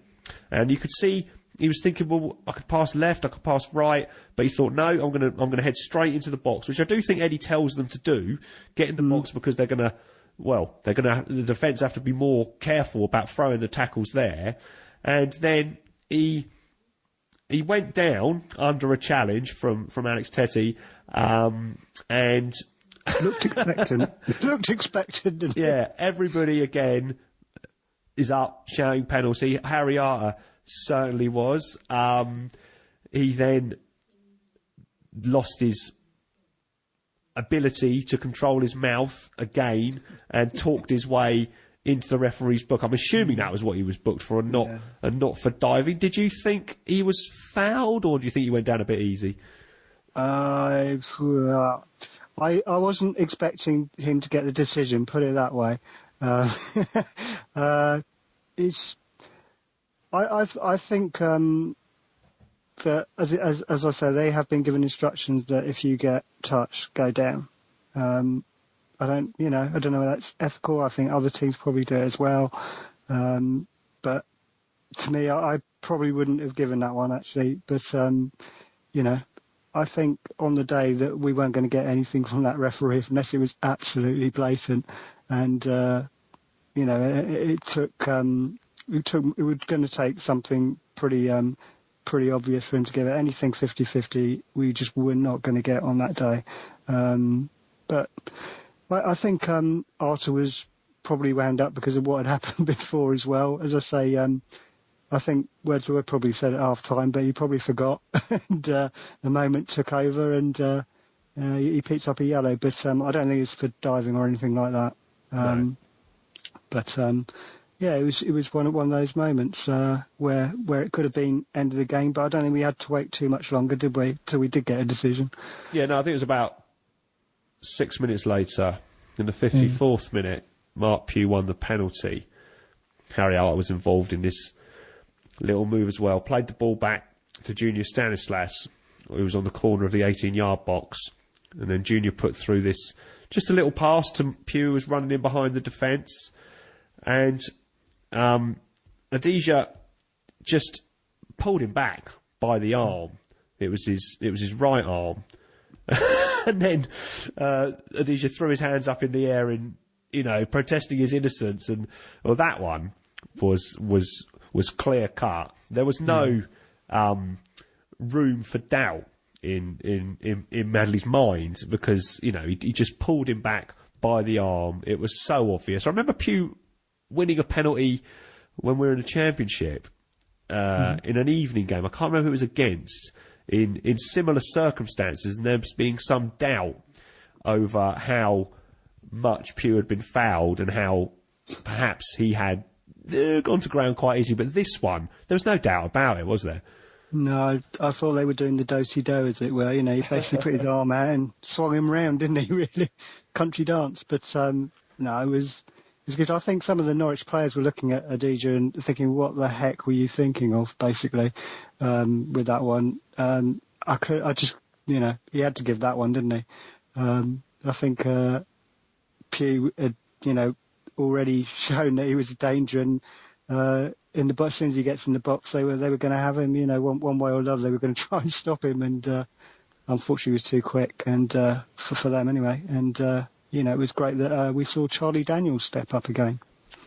And you could see he was thinking, well, I could pass left, I could pass right, but he thought, no, I'm gonna head straight into the box, which I do think Eddie tells them to do, get in the box, because the defence have to be more careful about throwing the tackles there. And then he went down under a challenge from Alex Tetty, and looked expectant. Looked expectant. Didn't yeah, everybody again is up shouting penalty. Harry Arter certainly was. He then lost his ability to control his mouth again and talked his way into the referee's book. I'm assuming that was what he was booked for, and not for diving. Did you think he was fouled, or do you think he went down a bit easy? I wasn't expecting him to get the decision. Put it that way. I think that as I say, they have been given instructions that if you get touched, go down. I don't know whether that's ethical. I think other teams probably do it as well. But to me, I probably wouldn't have given that one, actually. But, I think on the day that we weren't going to get anything from that referee unless it was absolutely blatant. And, it was going to take something pretty obvious for him to give it. Anything 50-50, we just were not going to get on that day. But I think Arter was probably wound up because of what had happened before as well. As I say, I think Wordsworth probably said at half-time, but he probably forgot, and the moment took over, and he picked up a yellow. But I don't think it's for diving or anything like that. No. But it was one of those moments where it could have been end of the game. But I don't think we had to wait too much longer, did we? Till we did get a decision. Yeah, no, I think it was about 6 minutes later, in the 54th minute, Mark Pugh won the penalty. Harry Arter was involved in this little move as well. Played the ball back to Junior Stanislas, who was on the corner of the 18-yard box. And then Junior put through this, just a little pass to Pugh, who was running in behind the defence. And Adija just pulled him back by the arm. It was his right arm. And then Adija threw his hands up in the air in, protesting his innocence, and that one was clear cut. There was no room for doubt in Madley's mind, because he just pulled him back by the arm. It was so obvious. I remember Pugh winning a penalty when we were in the Championship in an evening game. I can't remember who it was against. In similar circumstances, and there being some doubt over how much Pugh had been fouled and how perhaps he had gone to ground quite easy. But this one, there was no doubt about it, was there? No, I thought they were doing the do-si-do, as it were. He basically put his arm out and swung him round, didn't he, really? Country dance. But, no, it was good. I think some of the Norwich players were looking at Adija and thinking, what the heck were you thinking of, basically, with that one. He had to give that one, didn't he? I think Pugh had, already shown that he was a danger, and in the box, as soon as he gets in the box, they were going to have him, one way or another. They were going to try and stop him, and unfortunately he was too quick, and for them anyway. And it was great that we saw Charlie Daniels step up again.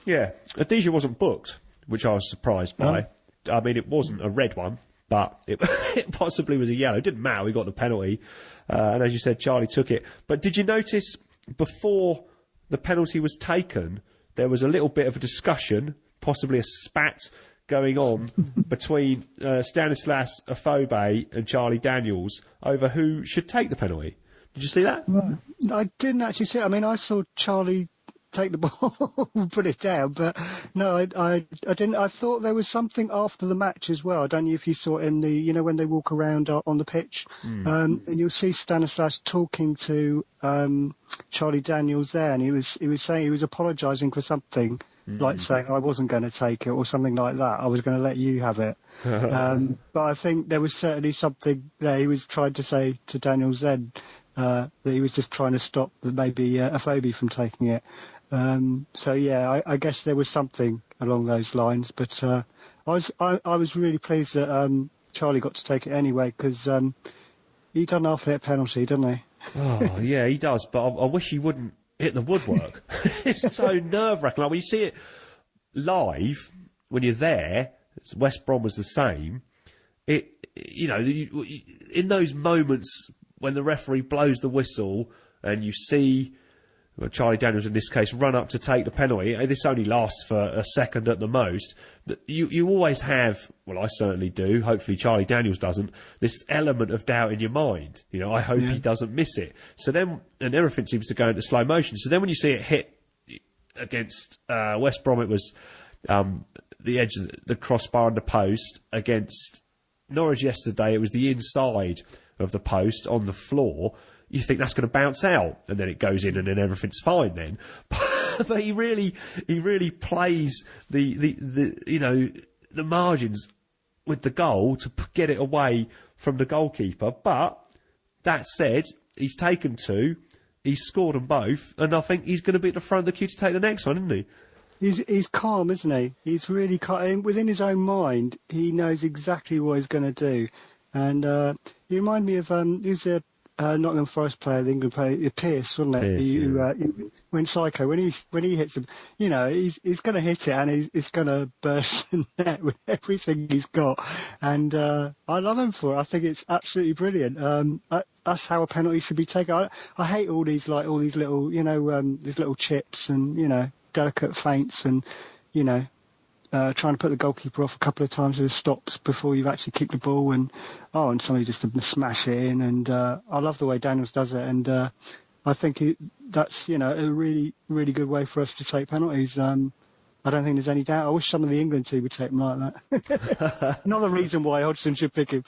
Yeah, Adija wasn't booked, which I was surprised by. No. I mean, it wasn't a red one, but it possibly was a yellow. It didn't matter. We got the penalty, and as you said, Charlie took it. But did you notice before the penalty was taken, there was a little bit of a discussion, possibly a spat going on between Stanislas Afobe and Charlie Daniels over who should take the penalty? Did you see that? I didn't actually see it. I mean, I saw Charlie take the ball and put it down, but no, I didn't. I thought there was something after the match as well. I don't know if you saw it in the, when they walk around on the pitch, and you'll see Stanislas talking to Charlie Daniels there, and he was saying he was apologising for something, like saying I wasn't going to take it or something like that. I was going to let you have it. But I think there was certainly something there he was trying to say to Daniels then. That he was just trying to stop maybe Afobe from taking it. So yeah, I guess there was something along those lines. But I was really pleased that Charlie got to take it anyway, because he done half that penalty, didn't he? Oh yeah, he does. But I wish he wouldn't hit the woodwork. It's so nerve-wracking. Like when you see it live, when you're there, West Brom was the same. In those moments when the referee blows the whistle and you see Charlie Daniels in this case run up to take the penalty, this only lasts for a second at the most, you always have, well I certainly do, hopefully Charlie Daniels doesn't, this element of doubt in your mind. I hope he doesn't miss it. So then, and everything seems to go into slow motion. So then when you see it hit against West Brom, it was the edge of the crossbar and the post. Against Norwich yesterday, it was the inside of the post on the floor. You think that's going to bounce out, and then it goes in, and then everything's fine. Then, but he really plays the margins with the goal to get it away from the goalkeeper. But that said, he's taken two, he's scored them both, and I think he's going to be at the front of the queue to take the next one, isn't he? He's calm, isn't he? He's really calm. Within his own mind, he knows exactly what he's going to do. And you remind me of who's the Nottingham Forest player, the England player, Pearce, wasn't it? He went psycho when he hits him. He's going to hit it, and he's going to burst the net with everything he's got. And I love him for it. I think it's absolutely brilliant. That's how a penalty should be taken. I hate all these little these little chips and delicate feints and trying to put the goalkeeper off a couple of times with stops before you've actually kicked the ball, and somebody just to smash it in. And I love the way Daniels does it, and I think that's a really, really good way for us to take penalties. I don't think there's any doubt. I wish some of the England team would take them like that. Another reason why Hodgson should pick him.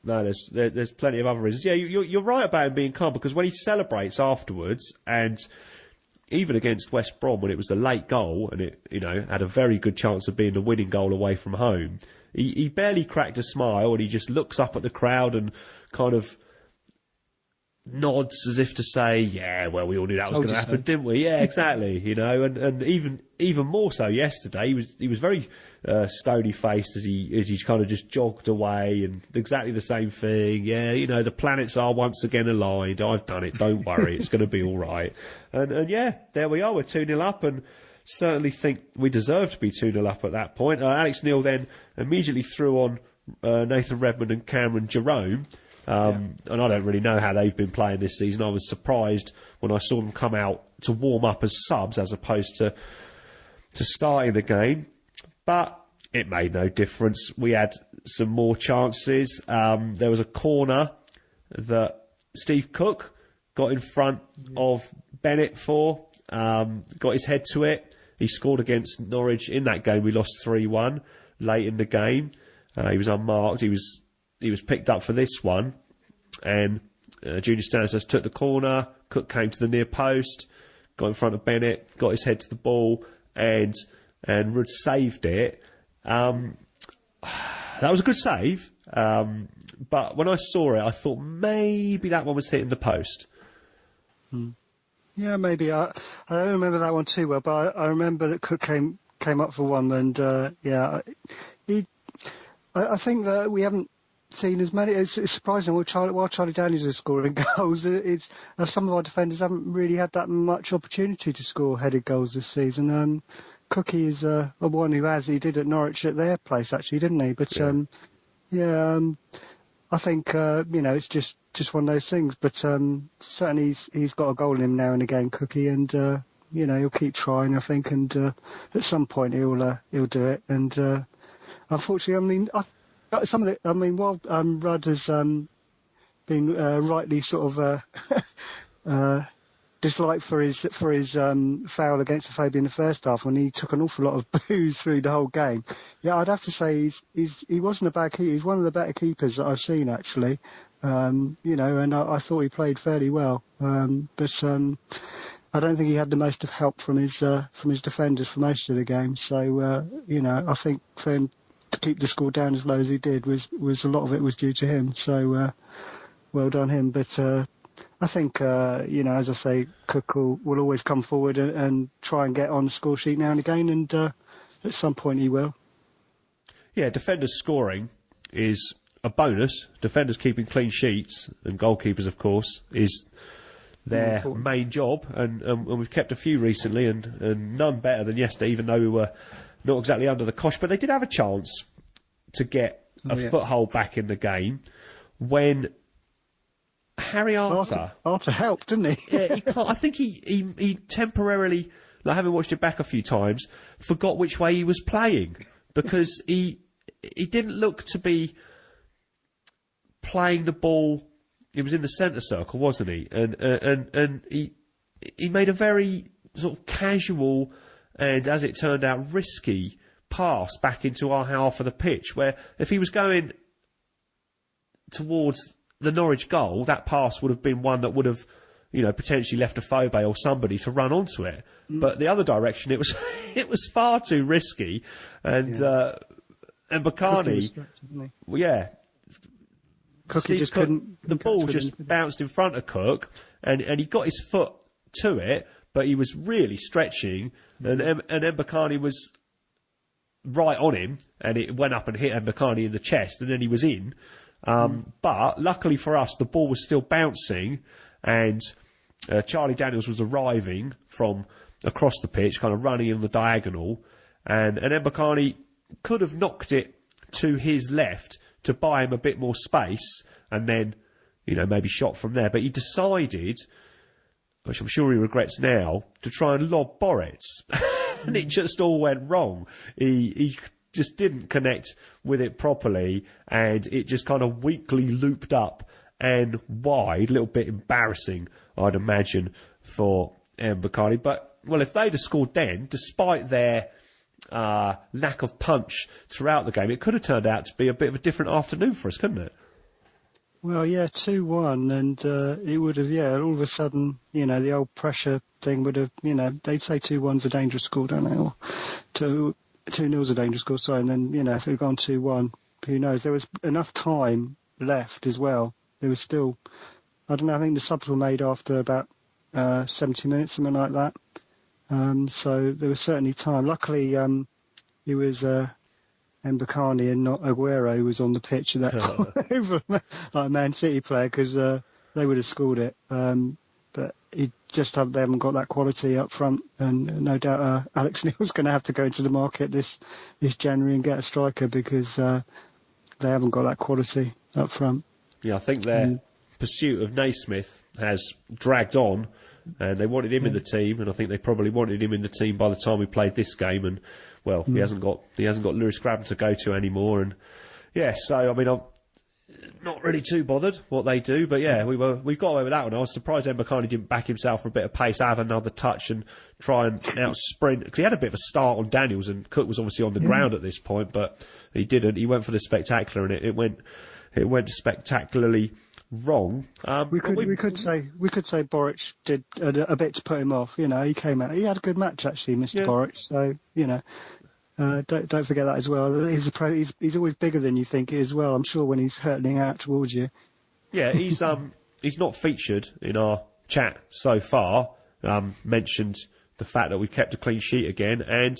No, there's plenty of other reasons. Yeah, you're right about him being calm, because when he celebrates afterwards, and even against West Brom when it was a late goal and it had a very good chance of being the winning goal away from home, he barely cracked a smile, and he just looks up at the crowd and kind of nods as if to say, yeah, well, we all knew that was going to happen, didn't we? Yeah, exactly. And even more so yesterday, he was very stony faced as he kind of just jogged away, and exactly the same thing. Yeah, the planets are once again aligned. I've done it. Don't worry, it's going to be all right. And yeah, there we are. We're 2-0 up, and certainly think we deserve to be 2-0 up at that point. Alex Neil then immediately threw on Nathan Redmond and Cameron Jerome. And I don't really know how they've been playing this season. I was surprised when I saw them come out to warm up as subs as opposed to starting the game. But it made no difference. We had some more chances. There was a corner that Steve Cook got in front of Bennett for, got his head to it. He scored against Norwich in that game. We lost 3-1 late in the game. He was unmarked. He was picked up for this one, and Junior Stanislas took the corner. Cook came to the near post, got in front of Bennett, got his head to the ball, and Rudd saved it. That was a good save, but when I saw it, I thought maybe that one was hitting the post. Yeah, maybe. I don't remember that one too well, but I remember that Cook came up for one, and I think that we haven't seen as many. It's surprising while Charlie Daniels is scoring goals. Some of our defenders haven't really had that much opportunity to score headed goals this season. Cookie is one who has. He did at Norwich at their place actually, didn't he? But I think it's just one of those things. But certainly he's got a goal in him now and again, Cookie, and he'll keep trying, I think, and at some point he'll do it. And unfortunately, some of the, while Rudd has been rightly sort of disliked for his foul against Afobe in the first half, when he took an awful lot of boos through the whole game. Yeah, I'd have to say he wasn't a bad keeper. He's one of the better keepers that I've seen, actually. And I thought he played fairly well. But I don't think he had the most of help from his defenders for most of the game. So I think for him to keep the score down as low as he did was a lot of it was due to him. So well done him. But I think, as I say, Cook will always come forward and try and get on the score sheet now and again, and at some point he will. Yeah, defenders scoring is a bonus. Defenders keeping clean sheets, and goalkeepers, of course, is their main job. And we've kept a few recently, and none better than yesterday, even though we were not exactly under the cosh. But they did have a chance to get a foothold back in the game when Harry Arter helped, didn't he? Yeah, I think he temporarily, like, having watched it back a few times, forgot which way he was playing, because he didn't look to be playing the ball. He was in the centre circle, wasn't he? And he made a very sort of casual and, as it turned out, risky pass back into our half of the pitch, where if he was going towards the Norwich goal, that pass would have been one that would have, potentially left Afobe or somebody to run onto it. But the other direction, it was far too risky, and Bakani, Cookie just couldn't. The ball just bounced in front of Cook, and he got his foot to it, but he was really stretching, and Mbakani was right on him, and it went up and hit Mbakani in the chest, and then he was in. But luckily for us, the ball was still bouncing, and Charlie Daniels was arriving from across the pitch, kind of running in the diagonal, and Mbakani could have knocked it to his left to buy him a bit more space, and then, maybe shot from there. But he decided, which I'm sure he regrets now, to try and lob Boretz. And it just all went wrong. He just didn't connect with it properly, and it just kind of weakly looped up and wide. A little bit embarrassing, I'd imagine, for Mbakani. But, well, if they'd have scored then, despite their lack of punch throughout the game, it could have turned out to be a bit of a different afternoon for us, couldn't it? Well, yeah, 2-1, and it would have, all of a sudden, the old pressure thing would have, they'd say 2-1's a dangerous score, don't they? Or 2-0's a dangerous score, sorry, and then, if it had gone 2-1, who knows? There was enough time left as well. There was still, I don't know, I think the subs were made after about 70 minutes, something like that. So there was certainly time. Luckily, it was Mbakani and not Aguero who was on the pitch at that over like a Man City player, because they would have scored it. But they haven't got that quality up front, and no doubt Alex Neil's going to have to go into the market this January and get a striker, because they haven't got that quality up front. Yeah, I think their pursuit of Naismith has dragged on, and they wanted him in the team, and I think they probably wanted him in the team by the time we played this game, and well, he hasn't got Lewis Grabban to go to anymore, and so I mean, I'm not really too bothered what they do, but we got away with that one. I was surprised Mbakani didn't back himself for a bit of pace, have another touch, and try and out sprint, because he had a bit of a start on Daniels, and Cook was obviously on the ground at this point, but he didn't. He went for the spectacular, and it went spectacularly wrong. We could say Boric did a bit to put him off. He came out. He had a good match, actually, Mr. Boric. So don't forget that as well. He's always bigger than you think as well. I'm sure when he's hurtling out towards you. Yeah, he's not featured in our chat so far. Mentioned the fact that we kept a clean sheet again, and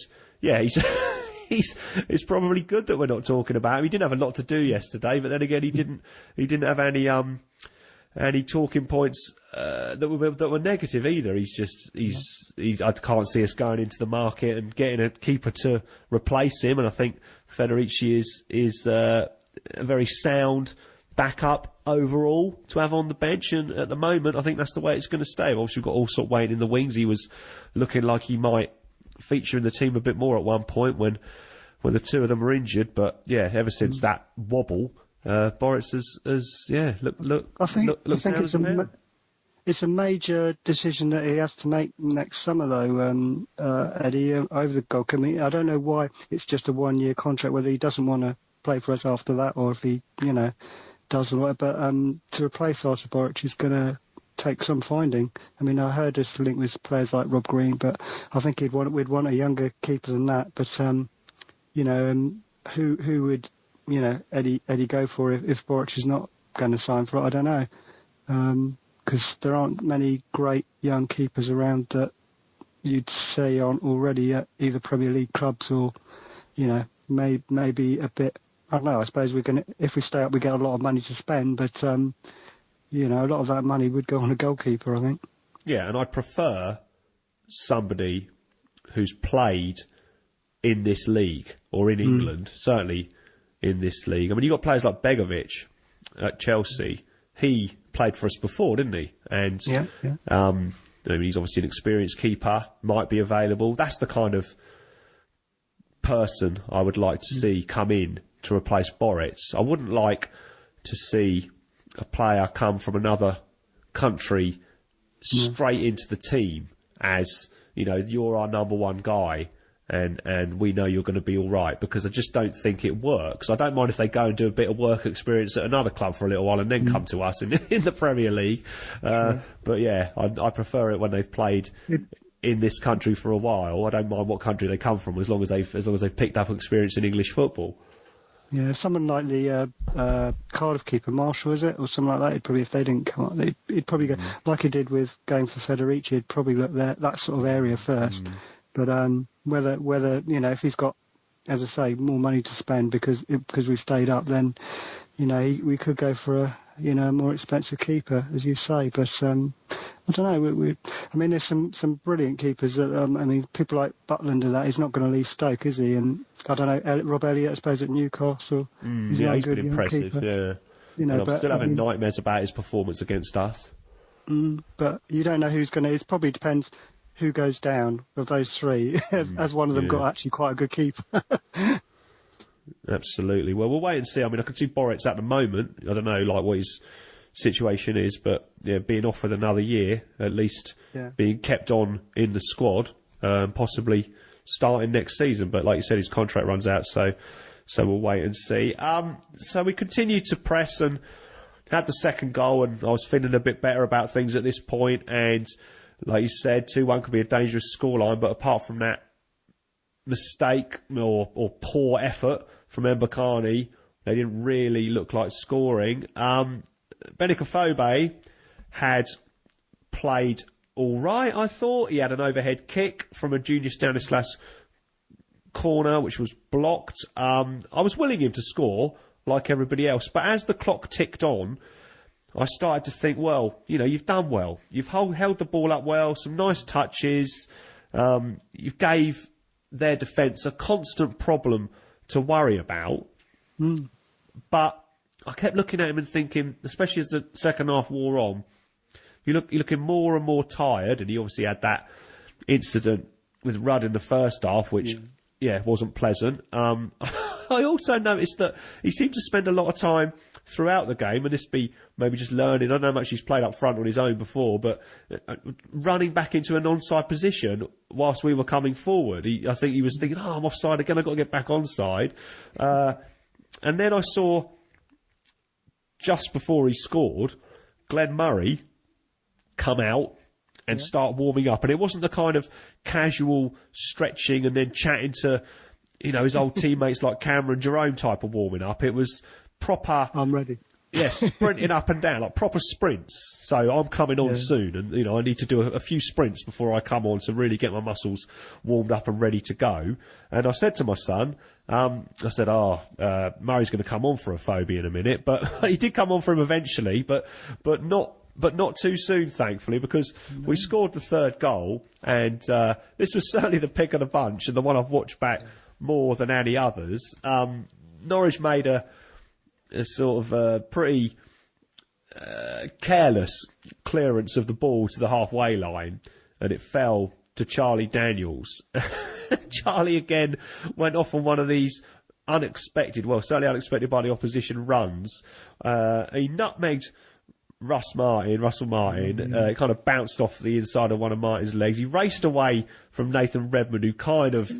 it's probably good that we're not talking about him. He didn't have a lot to do yesterday, but then again, he didn't have any talking points that were negative either. I can't see us going into the market and getting a keeper to replace him. And I think Federici is a very sound backup overall to have on the bench. And at the moment, I think that's the way it's going to stay. Obviously, we've got Allsop waiting in the wings. He was looking like he might feature in the team a bit more at one point when the two of them were injured, but ever since that wobble, Boris I think looks down it's as a man. it's a major decision that he has to make next summer, though, Eddie, over the goal. I mean, I don't know why it's just a 1-year contract, whether he doesn't want to play for us after that or if he, does or whatever. But to replace Artur Boruc is going to take some finding. I mean, I heard this link with players like Rob Green, but I think we'd want a younger keeper than that. But, who would, Eddie go for if Boruc is not going to sign for it? I don't know. Because there aren't many great young keepers around that you'd say aren't already at either Premier League clubs or, maybe a bit. I don't know. I suppose if we stay up, we get a lot of money to spend, but a lot of that money would go on a goalkeeper, I think. Yeah, and I prefer somebody who's played in this league or in England, certainly in this league. I mean, you got players like Begovic at Chelsea. He played for us before, didn't he? And he's obviously an experienced keeper, might be available. That's the kind of person I would like to see come in to replace Boruc. I wouldn't like to see a player come from another country straight into the team as, you're our number one guy and we know you're going to be all right, because I just don't think it works. I don't mind if they go and do a bit of work experience at another club for a little while and then come to us in the Premier League. But yeah, I prefer it when they've played in this country for a while. I don't mind what country they come from as long as they've picked up experience in English football. Yeah, someone like the Cardiff keeper, Marshall, is it? Or something like that. If they didn't come up, he'd probably go, like he did with going for Federici, he'd probably look there, that sort of area first. But whether if he's got, as I say, more money to spend because we've stayed up, then we could go for a more expensive keeper, as you say. But I don't know. I mean, there's some brilliant keepers that people like Butland and that. He's not going to leave Stoke, is he? And I don't know, Rob Elliott, I suppose, at Newcastle. He's been impressive. Keeper. Yeah, I'm still having nightmares about his performance against us. But you don't know who's going to. It probably depends who goes down of those three, as one of them got actually quite a good keeper. Absolutely. Well, we'll wait and see. I mean, I can see Boruc at the moment. I don't know, what his situation is, but being offered another year, at least being kept on in the squad, possibly starting next season. But like you said, his contract runs out, so we'll wait and see. So we continued to press and had the second goal, and I was feeling a bit better about things at this point. And like you said, 2-1 could be a dangerous scoreline, but apart from that mistake or poor effort from Mbakani, they didn't really look like scoring. Benicophobe had played all right, I thought. He had an overhead kick from a Junior Stanislas corner, which was blocked. I was willing him to score, like everybody else, but as the clock ticked on, I started to think, well, you've done well. You've held the ball up well, some nice touches. You gave their defence a constant problem to worry about. But I kept looking at him and thinking, especially as the second half wore on, you're looking more and more tired, and he obviously had that incident with Rudd in the first half, which, wasn't pleasant. I also noticed that he seemed to spend a lot of time throughout the game, and this be maybe just learning. I don't know how much he's played up front on his own before, but running back into an onside position whilst we were coming forward. I think he was thinking, I'm offside again, I've got to get back onside. And then I saw, just before he scored, Glenn Murray come out and start warming up. And it wasn't the kind of casual stretching and then chatting to, his old teammates like Cameron Jerome type of warming up. It was proper... I'm ready. Yes, sprinting up and down, like proper sprints. So I'm coming on soon, and I need to do a few sprints before I come on to really get my muscles warmed up and ready to go. And I said to my son, Murray's going to come on for a phobia in a minute, but he did come on for him eventually, but not too soon, thankfully, because we scored the third goal, and this was certainly the pick of the bunch and the one I've watched back more than any others. Norwich made a sort of pretty careless clearance of the ball to the halfway line, and it fell to Charlie Daniels. Charlie again went off on one of these unexpected, well, certainly unexpected by the opposition runs. He nutmegged Russell Martin, kind of bounced off the inside of one of Martin's legs. He raced away from Nathan Redmond, who kind of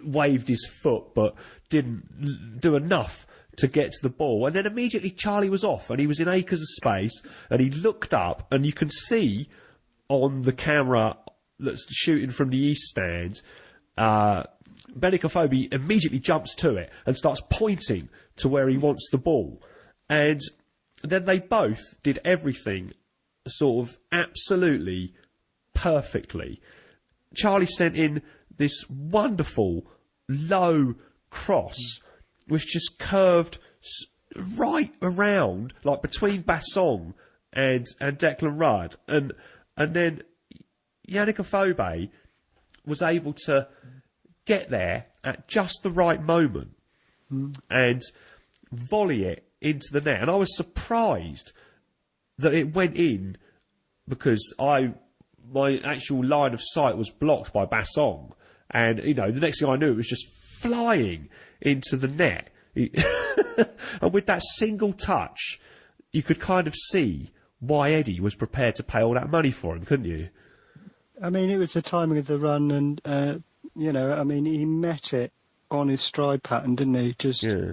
waved his foot but didn't do enough to get to the ball. And then immediately Charlie was off and he was in acres of space, and he looked up and you can see on the camera that's shooting from the east stand, Benik Afobe immediately jumps to it and starts pointing to where he wants the ball. And then they both did everything sort of absolutely perfectly. Charlie sent in this wonderful low cross, which just curved right around, like between Bassong and Declan Rudd. And then Yannick Afobe was able to get there at just the right moment and volley it into the net. And I was surprised that it went in, because my actual line of sight was blocked by Bassong. And, you know, the next thing I knew, it was just flying into the net. And with that single touch, you could kind of see why Eddie was prepared to pay all that money for him, couldn't you? I mean, it was the timing of the run, and, you know, I mean, he met it on his stride pattern, didn't he?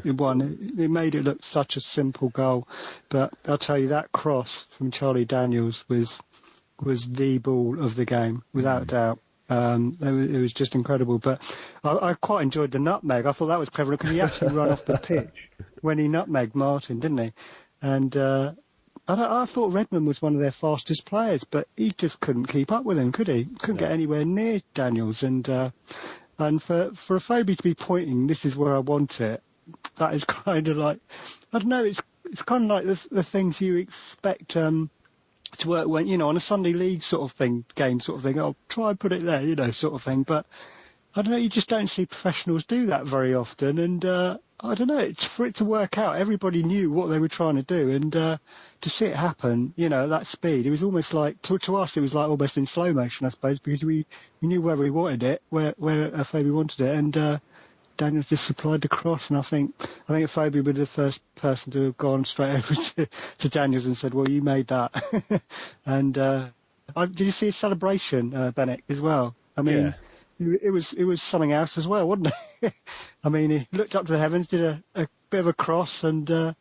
He won. It made it look such a simple goal. But I'll tell you, that cross from Charlie Daniels was the ball of the game, without doubt. It was just incredible. But I quite enjoyed the nutmeg. I thought that was clever, because he actually ran off the pitch when he nutmegged Martin, didn't he? And I thought Redmond was one of their fastest players, but he just couldn't keep up with him, could he? Couldn't get anywhere near Daniels. And for Afobe to be pointing, this is where I want it, that is kind of like, I don't know, it's kind of like the things you expect to work when, you know, on a Sunday league sort of thing, game sort of thing. I'll try and put it there, you know, sort of thing. But I don't know, you just don't see professionals do that very often. And I don't know, for it to work out, everybody knew what they were trying to do. And to see it happen, you know, at that speed, it was almost like, to us, it was like almost in slow motion, I suppose, because we knew where we wanted it, where Afobe wanted it. And Daniels just supplied the cross, and I think Afobe would be the first person to have gone straight over to Daniels and said, "Well, you made that." And did you see his celebration, Benik, as well? I mean, it was something else as well, wasn't it? I mean, he looked up to the heavens, did a bit of a cross, and I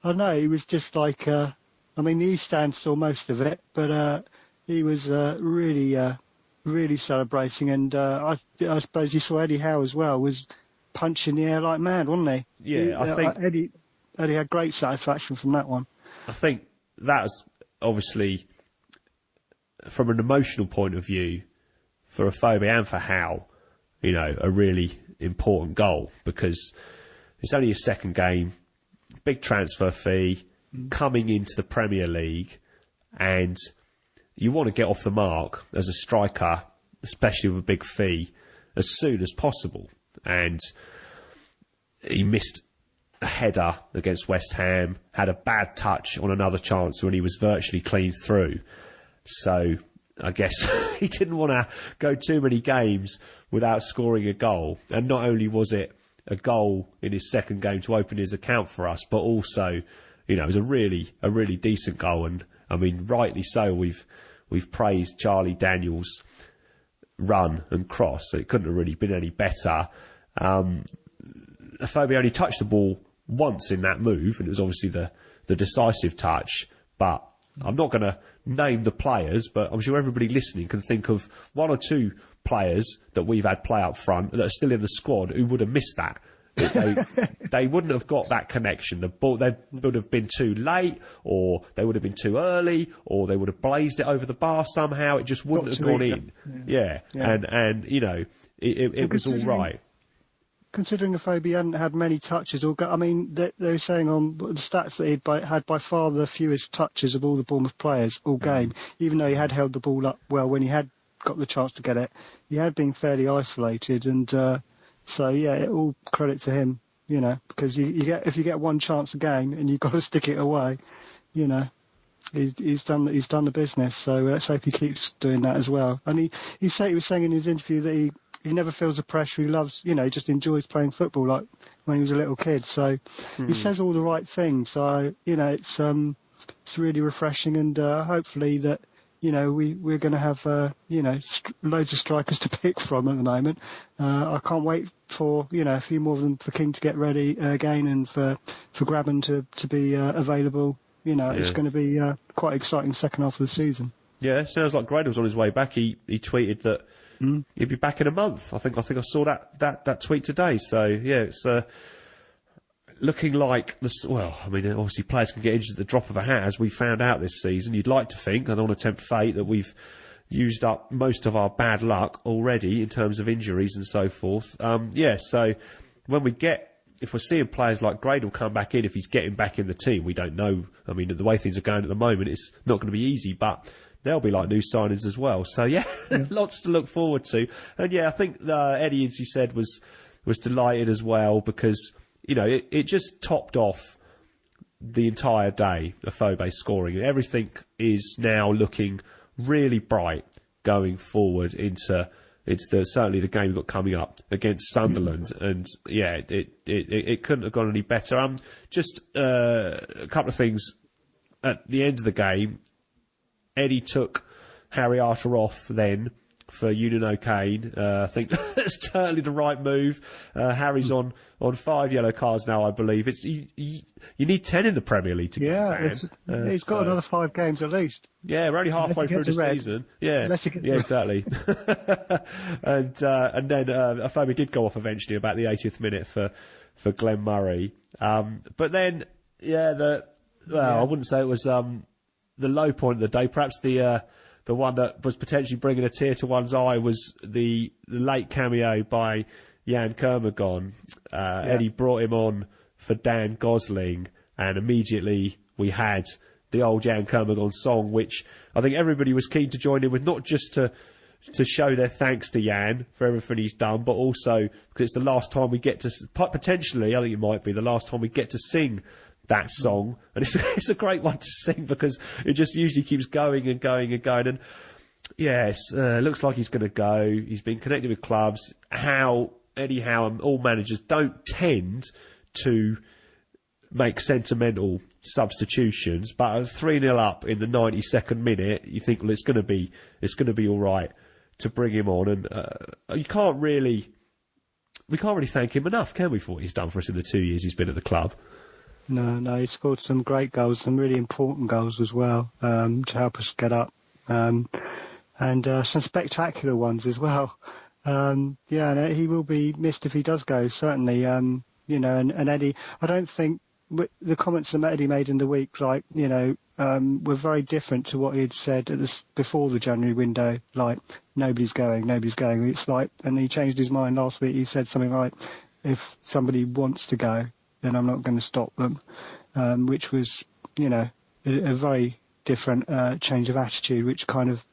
don't know, he was just like, I mean, the East Stand saw most of it, but he was really celebrating, and I suppose you saw Eddie Howe as well, was punching the air like mad, wasn't he? Yeah, I think Eddie had great satisfaction from that one. I think that was obviously, from an emotional point of view, for Afobe and for Howe, you know, a really important goal, because it's only his second game, big transfer fee, coming into the Premier League, and you want to get off the mark as a striker, especially with a big fee, as soon as possible. And he missed a header against West Ham, had a bad touch on another chance when he was virtually clean through. So I guess he didn't want to go too many games without scoring a goal. And not only was it a goal in his second game to open his account for us, but also, you know, it was a really decent goal. And I mean, rightly so, we've praised Charlie Daniels' run and cross, so it couldn't have really been any better. Afobe only touched the ball once in that move, and it was obviously the decisive touch. But I'm not going to name the players, but I'm sure everybody listening can think of one or two players that we've had play up front that are still in the squad who would have missed that. They wouldn't have got that connection. The ball, they would have been too late, or they would have been too early, or they would have blazed it over the bar somehow. It just wouldn't have gone in. Yeah. And you know, it was all right. Considering Afobe hadn't had many touches, I mean, they were saying on the stats that he'd had by far the fewest touches of all the Bournemouth players all game, even though he had held the ball up well when he had got the chance to get it. He had been fairly isolated, and so yeah, all credit to him, you know, because if you get one chance a game and you've got to stick it away, you know, he's done the business. So let's hope he keeps doing that as well. And he was saying in his interview that he never feels the pressure. He loves, he just enjoys playing football like when he was a little kid. So he says all the right things. So, it's really refreshing, and hopefully that, we're going to have, loads of strikers to pick from at the moment. I can't wait for, a few more of them, for King to get ready again, and for Graben to be available. It's going to be quite exciting second half of the season. Yeah, sounds like Gradle was on his way back. He tweeted that he'd be back in a month. I think I saw that tweet today. So yeah, it's looking like this. Well, I mean, obviously players can get injured at the drop of a hat, as we found out this season. You'd like to think, I don't want to tempt fate, that we've used up most of our bad luck already in terms of injuries and so forth. So when if we're seeing players like Gradle come back in, if he's getting back in the team, we don't know. I mean, the way things are going at the moment, it's not going to be easy, but they'll be like new signings as well. So yeah, lots to look forward to. And yeah, I think Eddie, as you said, was delighted as well, because it just topped off the entire day, Afobe scoring. Everything is now looking really bright going forward into certainly the game we've got coming up against Sunderland. And yeah, it couldn't have gone any better. Just a couple of things at the end of the game. Eddie took Harry Arter off then for Union O'Kane. I think that's totally the right move. Harry's on 5 yellow cards now, I believe. You need 10 in the Premier League to get banned. He's got another 5 games at least. Yeah, we're only halfway through the season. Yeah, exactly. and then Afobe did go off eventually about the 80th minute for Glenn Murray. But then, I wouldn't say it was the low point of the day. Perhaps the one that was potentially bringing a tear to one's eye was the late cameo by Jan Kermagon. Eddie brought him on for Dan Gosling, and immediately we had the old Jan Kermagon song, which I think everybody was keen to join in with, not just to show their thanks to Jan for everything he's done, but also because it's the last time we get to, potentially, I think it might be the last time we get to sing that song. And it's a great one to sing, because it just usually keeps going and going and going. And yes, looks like he's going to go. He's been connected with clubs. Eddie Howe and all managers don't tend to make sentimental substitutions, but 3-0 up in the 92nd minute, you think, well, it's going to be all right to bring him on. And we can't really thank him enough, can we, for what he's done for us in the 2 years he's been at the club? No, he scored some great goals, some really important goals as well, to help us get up, and some spectacular ones as well. He will be missed if he does go, certainly. And Eddie, I don't think the comments that Eddie made in the week, were very different to what he had said before the January window, like, nobody's going. It's like, and he changed his mind last week. He said something like, if somebody wants to go, then I'm not going to stop them, which was, a very different change of attitude, which kind of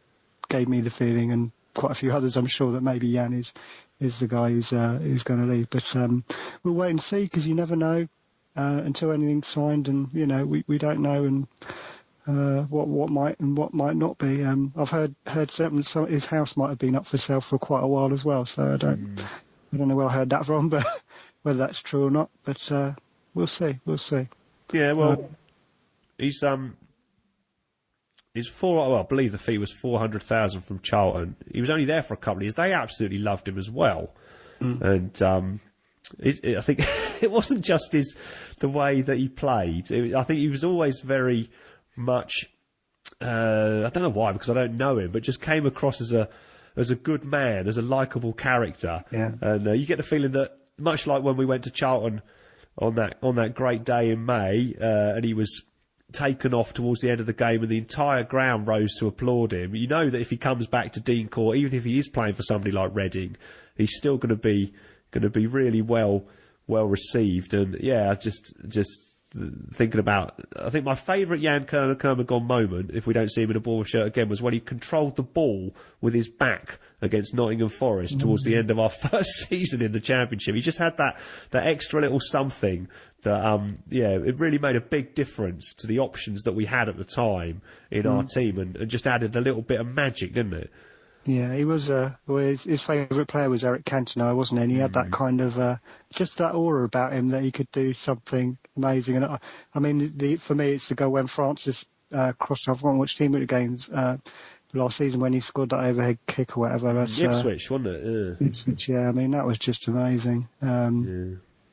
gave me the feeling, and quite a few others, I'm sure, that maybe Jan is the guy who's going to leave. But we'll wait and see, because you never know until anything's signed, and we don't know, and what might and what might not be. I've heard some his house might have been up for sale for quite a while as well, so I don't know where I heard that from, but whether that's true or not. But we'll see. Yeah, well, he's I believe the fee was 400,000 from Charlton. He was only there for a couple of years. They absolutely loved him as well, and I think it wasn't just the way that he played. I think he was always very much. I don't know why, because I don't know him, but just came across as a good man, as a likeable character. Yeah. And you get the feeling that, much like when we went to Charlton on that great day in May, and he was taken off towards the end of the game and the entire ground rose to applaud him, you know that if he comes back to Dean Court, even if he is playing for somebody like Reading, he's still going to be really well received. And yeah, just thinking about, I think my favourite Jan Kermagon moment, if we don't see him in a Bournemouth shirt again, was when he controlled the ball with his back against Nottingham Forest towards the end of our first season in the Championship. He just had that extra little something that, it really made a big difference to the options that we had at the time in our team, and just added a little bit of magic, didn't it? Yeah, he was. His favourite player was Eric Cantona, wasn't he? And he had that kind of just that aura about him that he could do something amazing. And I mean, for me, it's the goal when Francis crossed. I've forgotten which team at the games last season when he scored that overhead kick or whatever. That's, Ipswich, wasn't it? Yeah. Ipswich, yeah. I mean, that was just amazing.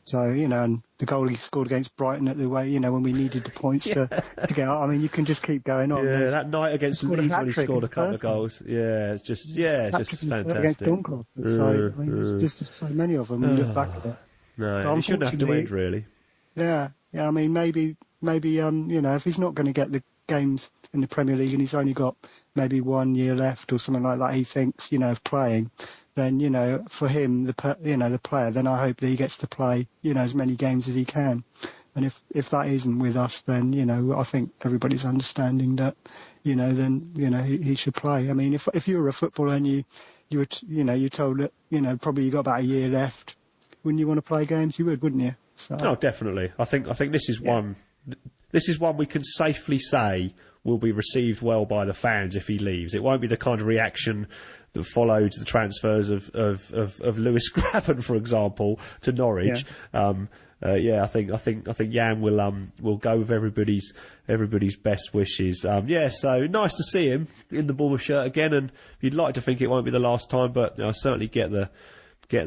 So, and the goal he scored against Brighton at the way, when we needed the points to get out. I mean, you can just keep going on. Yeah, that night against Leeds when he scored a couple of goals. Yeah, it's just fantastic. Against Doncaster. So, I mean, there's just so many of them. You look back at it. No, it shouldn't have to end, really. Yeah. I mean, maybe, if he's not going to get the games in the Premier League and he's only got maybe 1 year left or something like that, he thinks, of playing, then, for him, the player, then I hope that he gets to play, as many games as he can. And if that isn't with us, then, I think everybody's understanding that, then, he should play. I mean, if you were a footballer and you were, you're told that, probably you got about a year left, wouldn't you want to play games? You would, wouldn't you? So. Oh, definitely. I think this is one we can safely say will be received well by the fans if he leaves. It won't be the kind of reaction that followed the transfers of Lewis Graben, for example, to Norwich. Yeah. I think Jan will go with everybody's best wishes. So nice to see him in the Bournemouth shirt again, and you'd like to think it won't be the last time, but I certainly get the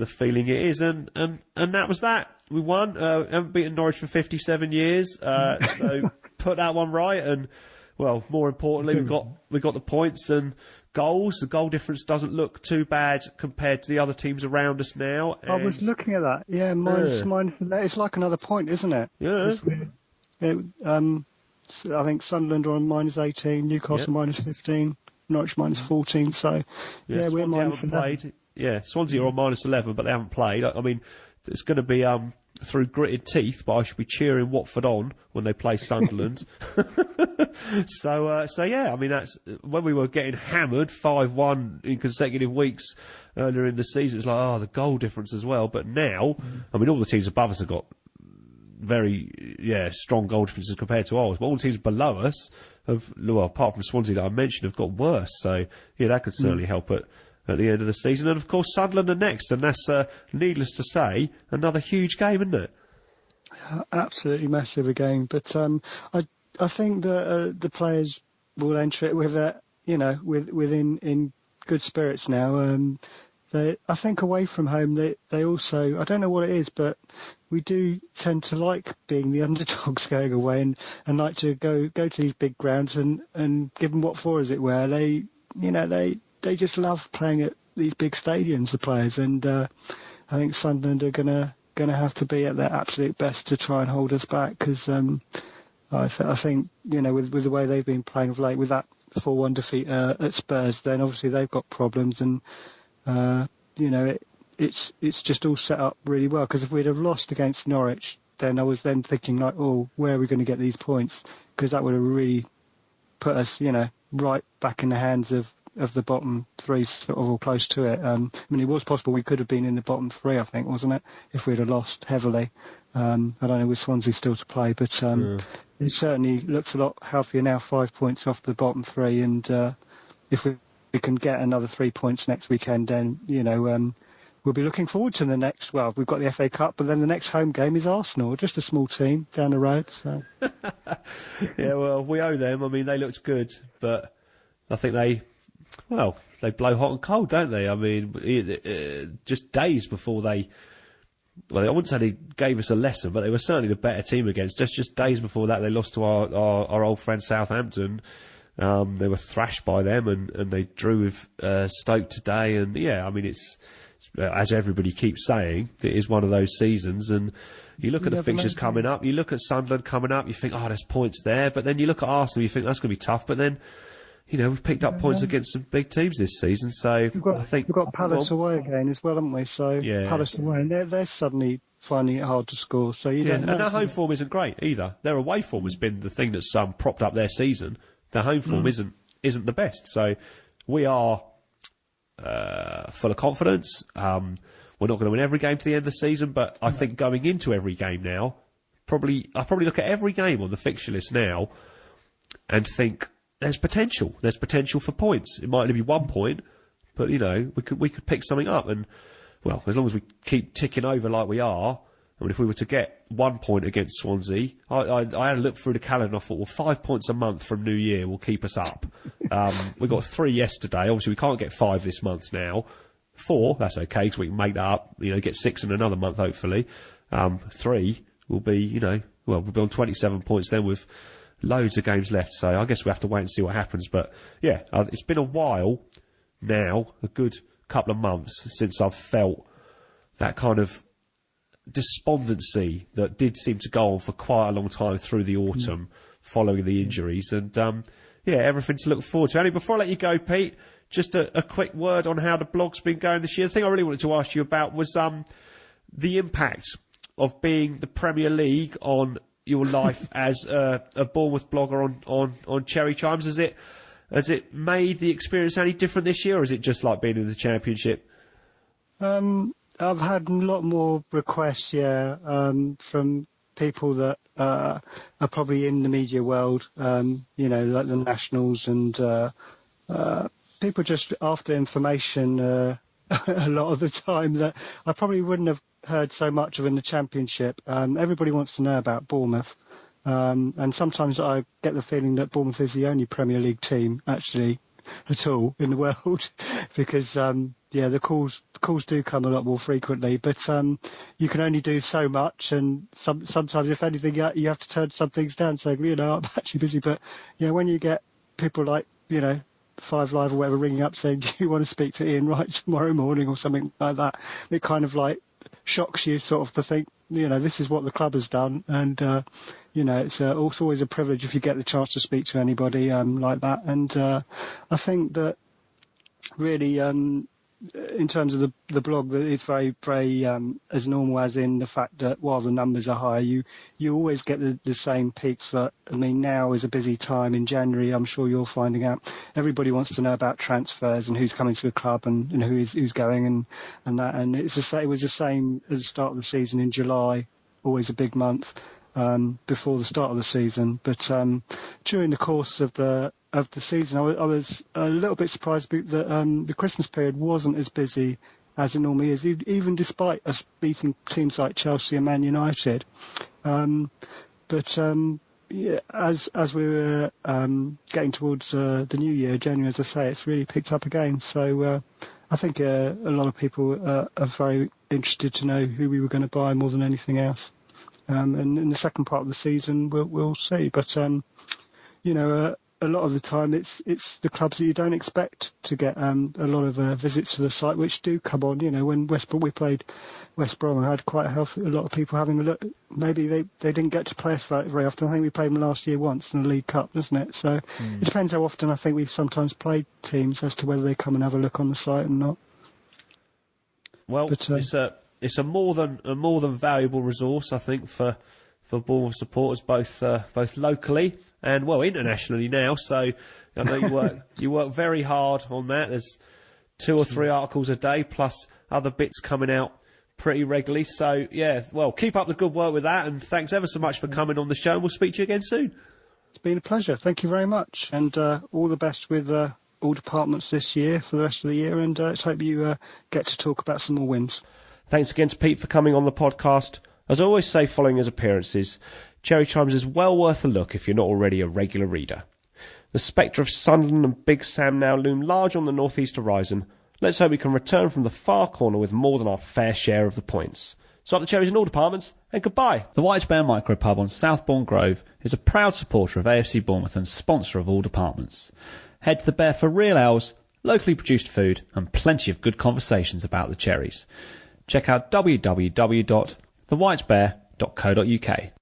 feeling it is, and that was that. We won. Haven't beaten Norwich for 57 years, so put that one right, and well, more importantly, we got the points and goals. The goal difference doesn't look too bad compared to the other teams around us now. I was looking at that. Yeah, minus. It's like another point, isn't it? Yeah. I think Sunderland are on minus 18, Newcastle minus 15, Norwich minus 14. So we're minus 11. Yeah, Swansea are on minus 11, but they haven't played. I mean, it's going to be through gritted teeth, but I should be cheering Watford on when they play Sunderland. So yeah, I mean, that's when we were getting hammered 5-1 in consecutive weeks earlier in the season. It's like, the goal difference as well. But now, I mean, all the teams above us have got very strong goal differences compared to ours, but all the teams below us apart from Swansea that I mentioned, have got worse. So yeah, that could certainly help at the end of the season. And of course, Sunderland are next, and that's needless to say another huge game, isn't it? Absolutely massive a game, but I think that the players will enter it with in good spirits now. I think away from home they also, I don't know what it is, but we do tend to like being the underdogs going away and like to go to these big grounds and give them what for, as it were. They just love playing at these big stadiums, the players, and I think Sunderland are gonna have to be at their absolute best to try and hold us back, because I think with the way they've been playing of late, with that 4-1 defeat at Spurs, then obviously they've got problems, and it's just all set up really well. Because if we'd have lost against Norwich, then I was then thinking like, where are we going to get these points? Because that would have really put us, right back in the hands of the bottom three, sort of, or close to it. I mean, it was possible we could have been in the bottom three, I think, wasn't it, if we'd have lost heavily. I don't know, with Swansea still to play, but it certainly looks a lot healthier now, 5 points off the bottom three, and if we can get another 3 points next weekend, then, we'll be looking forward to the next, well, we've got the FA Cup, but then the next home game is Arsenal, just a small team down the road. So. Yeah, well, we owe them. I mean, they looked good, but I think they blow hot and cold, don't they? I mean, just days before I wouldn't say they gave us a lesson, but they were certainly the better team against us. Just days before that, they lost to our old friend Southampton. They were thrashed by them, and they drew with Stoke today. And yeah, I mean, it's as everybody keeps saying, it is one of those seasons. And you look at the fixtures coming up, you look at Sunderland coming up, you think, there's points there. But then you look at Arsenal, you think that's going to be tough. But then, we've picked up points against some big teams this season. So I think we've got Palace away again as well, haven't we? So Palace away, and they're suddenly finding it hard to score. So don't know. And their home form isn't great either. Their away form has been the thing that's propped up their season. Their home form isn't the best. So we are full of confidence. We're not going to win every game to the end of the season, but I think going into every game now, I probably look at every game on the fixture list now and think there's potential. There's potential for points. It might only be 1 point, but we could pick something up, and well, as long as we keep ticking over like we are. I mean, if we were to get 1 point against Swansea, I had a look through the calendar and I thought, well, 5 points a month from New Year will keep us up. We got 3 yesterday. Obviously, we can't get 5 this month now. 4, that's okay, because we can make that up, get 6 in another month, hopefully. 3 will be, we'll be on 27 points then with loads of games left. So I guess we have to wait and see what happens. But yeah, it's been a while now, a good couple of months since I've felt that kind of despondency that did seem to go on for quite a long time through the autumn following the injuries. And everything to look forward to. Anyway, before I let you go, Pete, just a quick word on how the blog's been going this year. The thing I really wanted to ask you about was the impact of being the Premier League on your life as a Bournemouth blogger on Cherry Chimes. Has it made the experience any different this year, or is it just like being in the Championship? I've had a lot more requests, from people that are probably in the media world, like the Nationals and people just after information a lot of the time that I probably wouldn't have heard so much of in the Championship. Everybody wants to know about Bournemouth, and sometimes I get the feeling that Bournemouth is the only Premier League team actually at all in the world, because the calls do come a lot more frequently, but you can only do so much, and sometimes if anything you have to turn some things down saying I'm actually busy. But when you get people like 5 Live or whatever ringing up saying, do you want to speak to Ian Wright tomorrow morning or something like that, it kind of like shocks you sort of to think this is what the club has done, and it's always a privilege if you get the chance to speak to anybody like that. And I think that really in terms of the blog, that it's very, very as normal, as in the fact that while the numbers are high, you always get the same peaks. That, I mean, now is a busy time in January. I'm sure you're finding out. Everybody wants to know about transfers and who's coming to the club and who's going and that. And it was the same at the start of the season in July. Always a big month before the start of the season. But during the course of the season, I was a little bit surprised that the Christmas period wasn't as busy as it normally is, even despite us beating teams like Chelsea and Man United. But as we were getting towards the new year, January, as I say, it's really picked up again. So I think a lot of people are very interested to know who we were going to buy more than anything else. And in the second part of the season, we'll see. But a lot of the time, it's the clubs that you don't expect to get a lot of visits to the site, which do come on. When we played West Brom, I had quite a lot of people having a look. Maybe they didn't get to play us very often. I think we played them last year once in the League Cup, doesn't it? So it depends how often I think we've sometimes played teams as to whether they come and have a look on the site or not. Well, but, it's a more than valuable resource, I think, for Bournemouth supporters, both locally and internationally now. So I know you work very hard on that. There's 2 or 3 articles a day, plus other bits coming out pretty regularly. So keep up the good work with that, and thanks ever so much for coming on the show. And we'll speak to you again soon. It's been a pleasure. Thank you very much, and all the best with all departments this year for the rest of the year. And let's hope you get to talk about some more wins. Thanks again to Pete for coming on the podcast. As I always say following his appearances, Cherry Chimes is well worth a look if you're not already a regular reader. The spectre of Sunderland and Big Sam now loom large on the northeast horizon. Let's hope we can return from the far corner with more than our fair share of the points. So up the cherries in all departments, and goodbye. The White Bear Micropub on Southbourne Grove is a proud supporter of AFC Bournemouth and sponsor of all departments. Head to the Bear for real ales, locally produced food, and plenty of good conversations about the cherries. Check out www.thewhitebear.co.uk.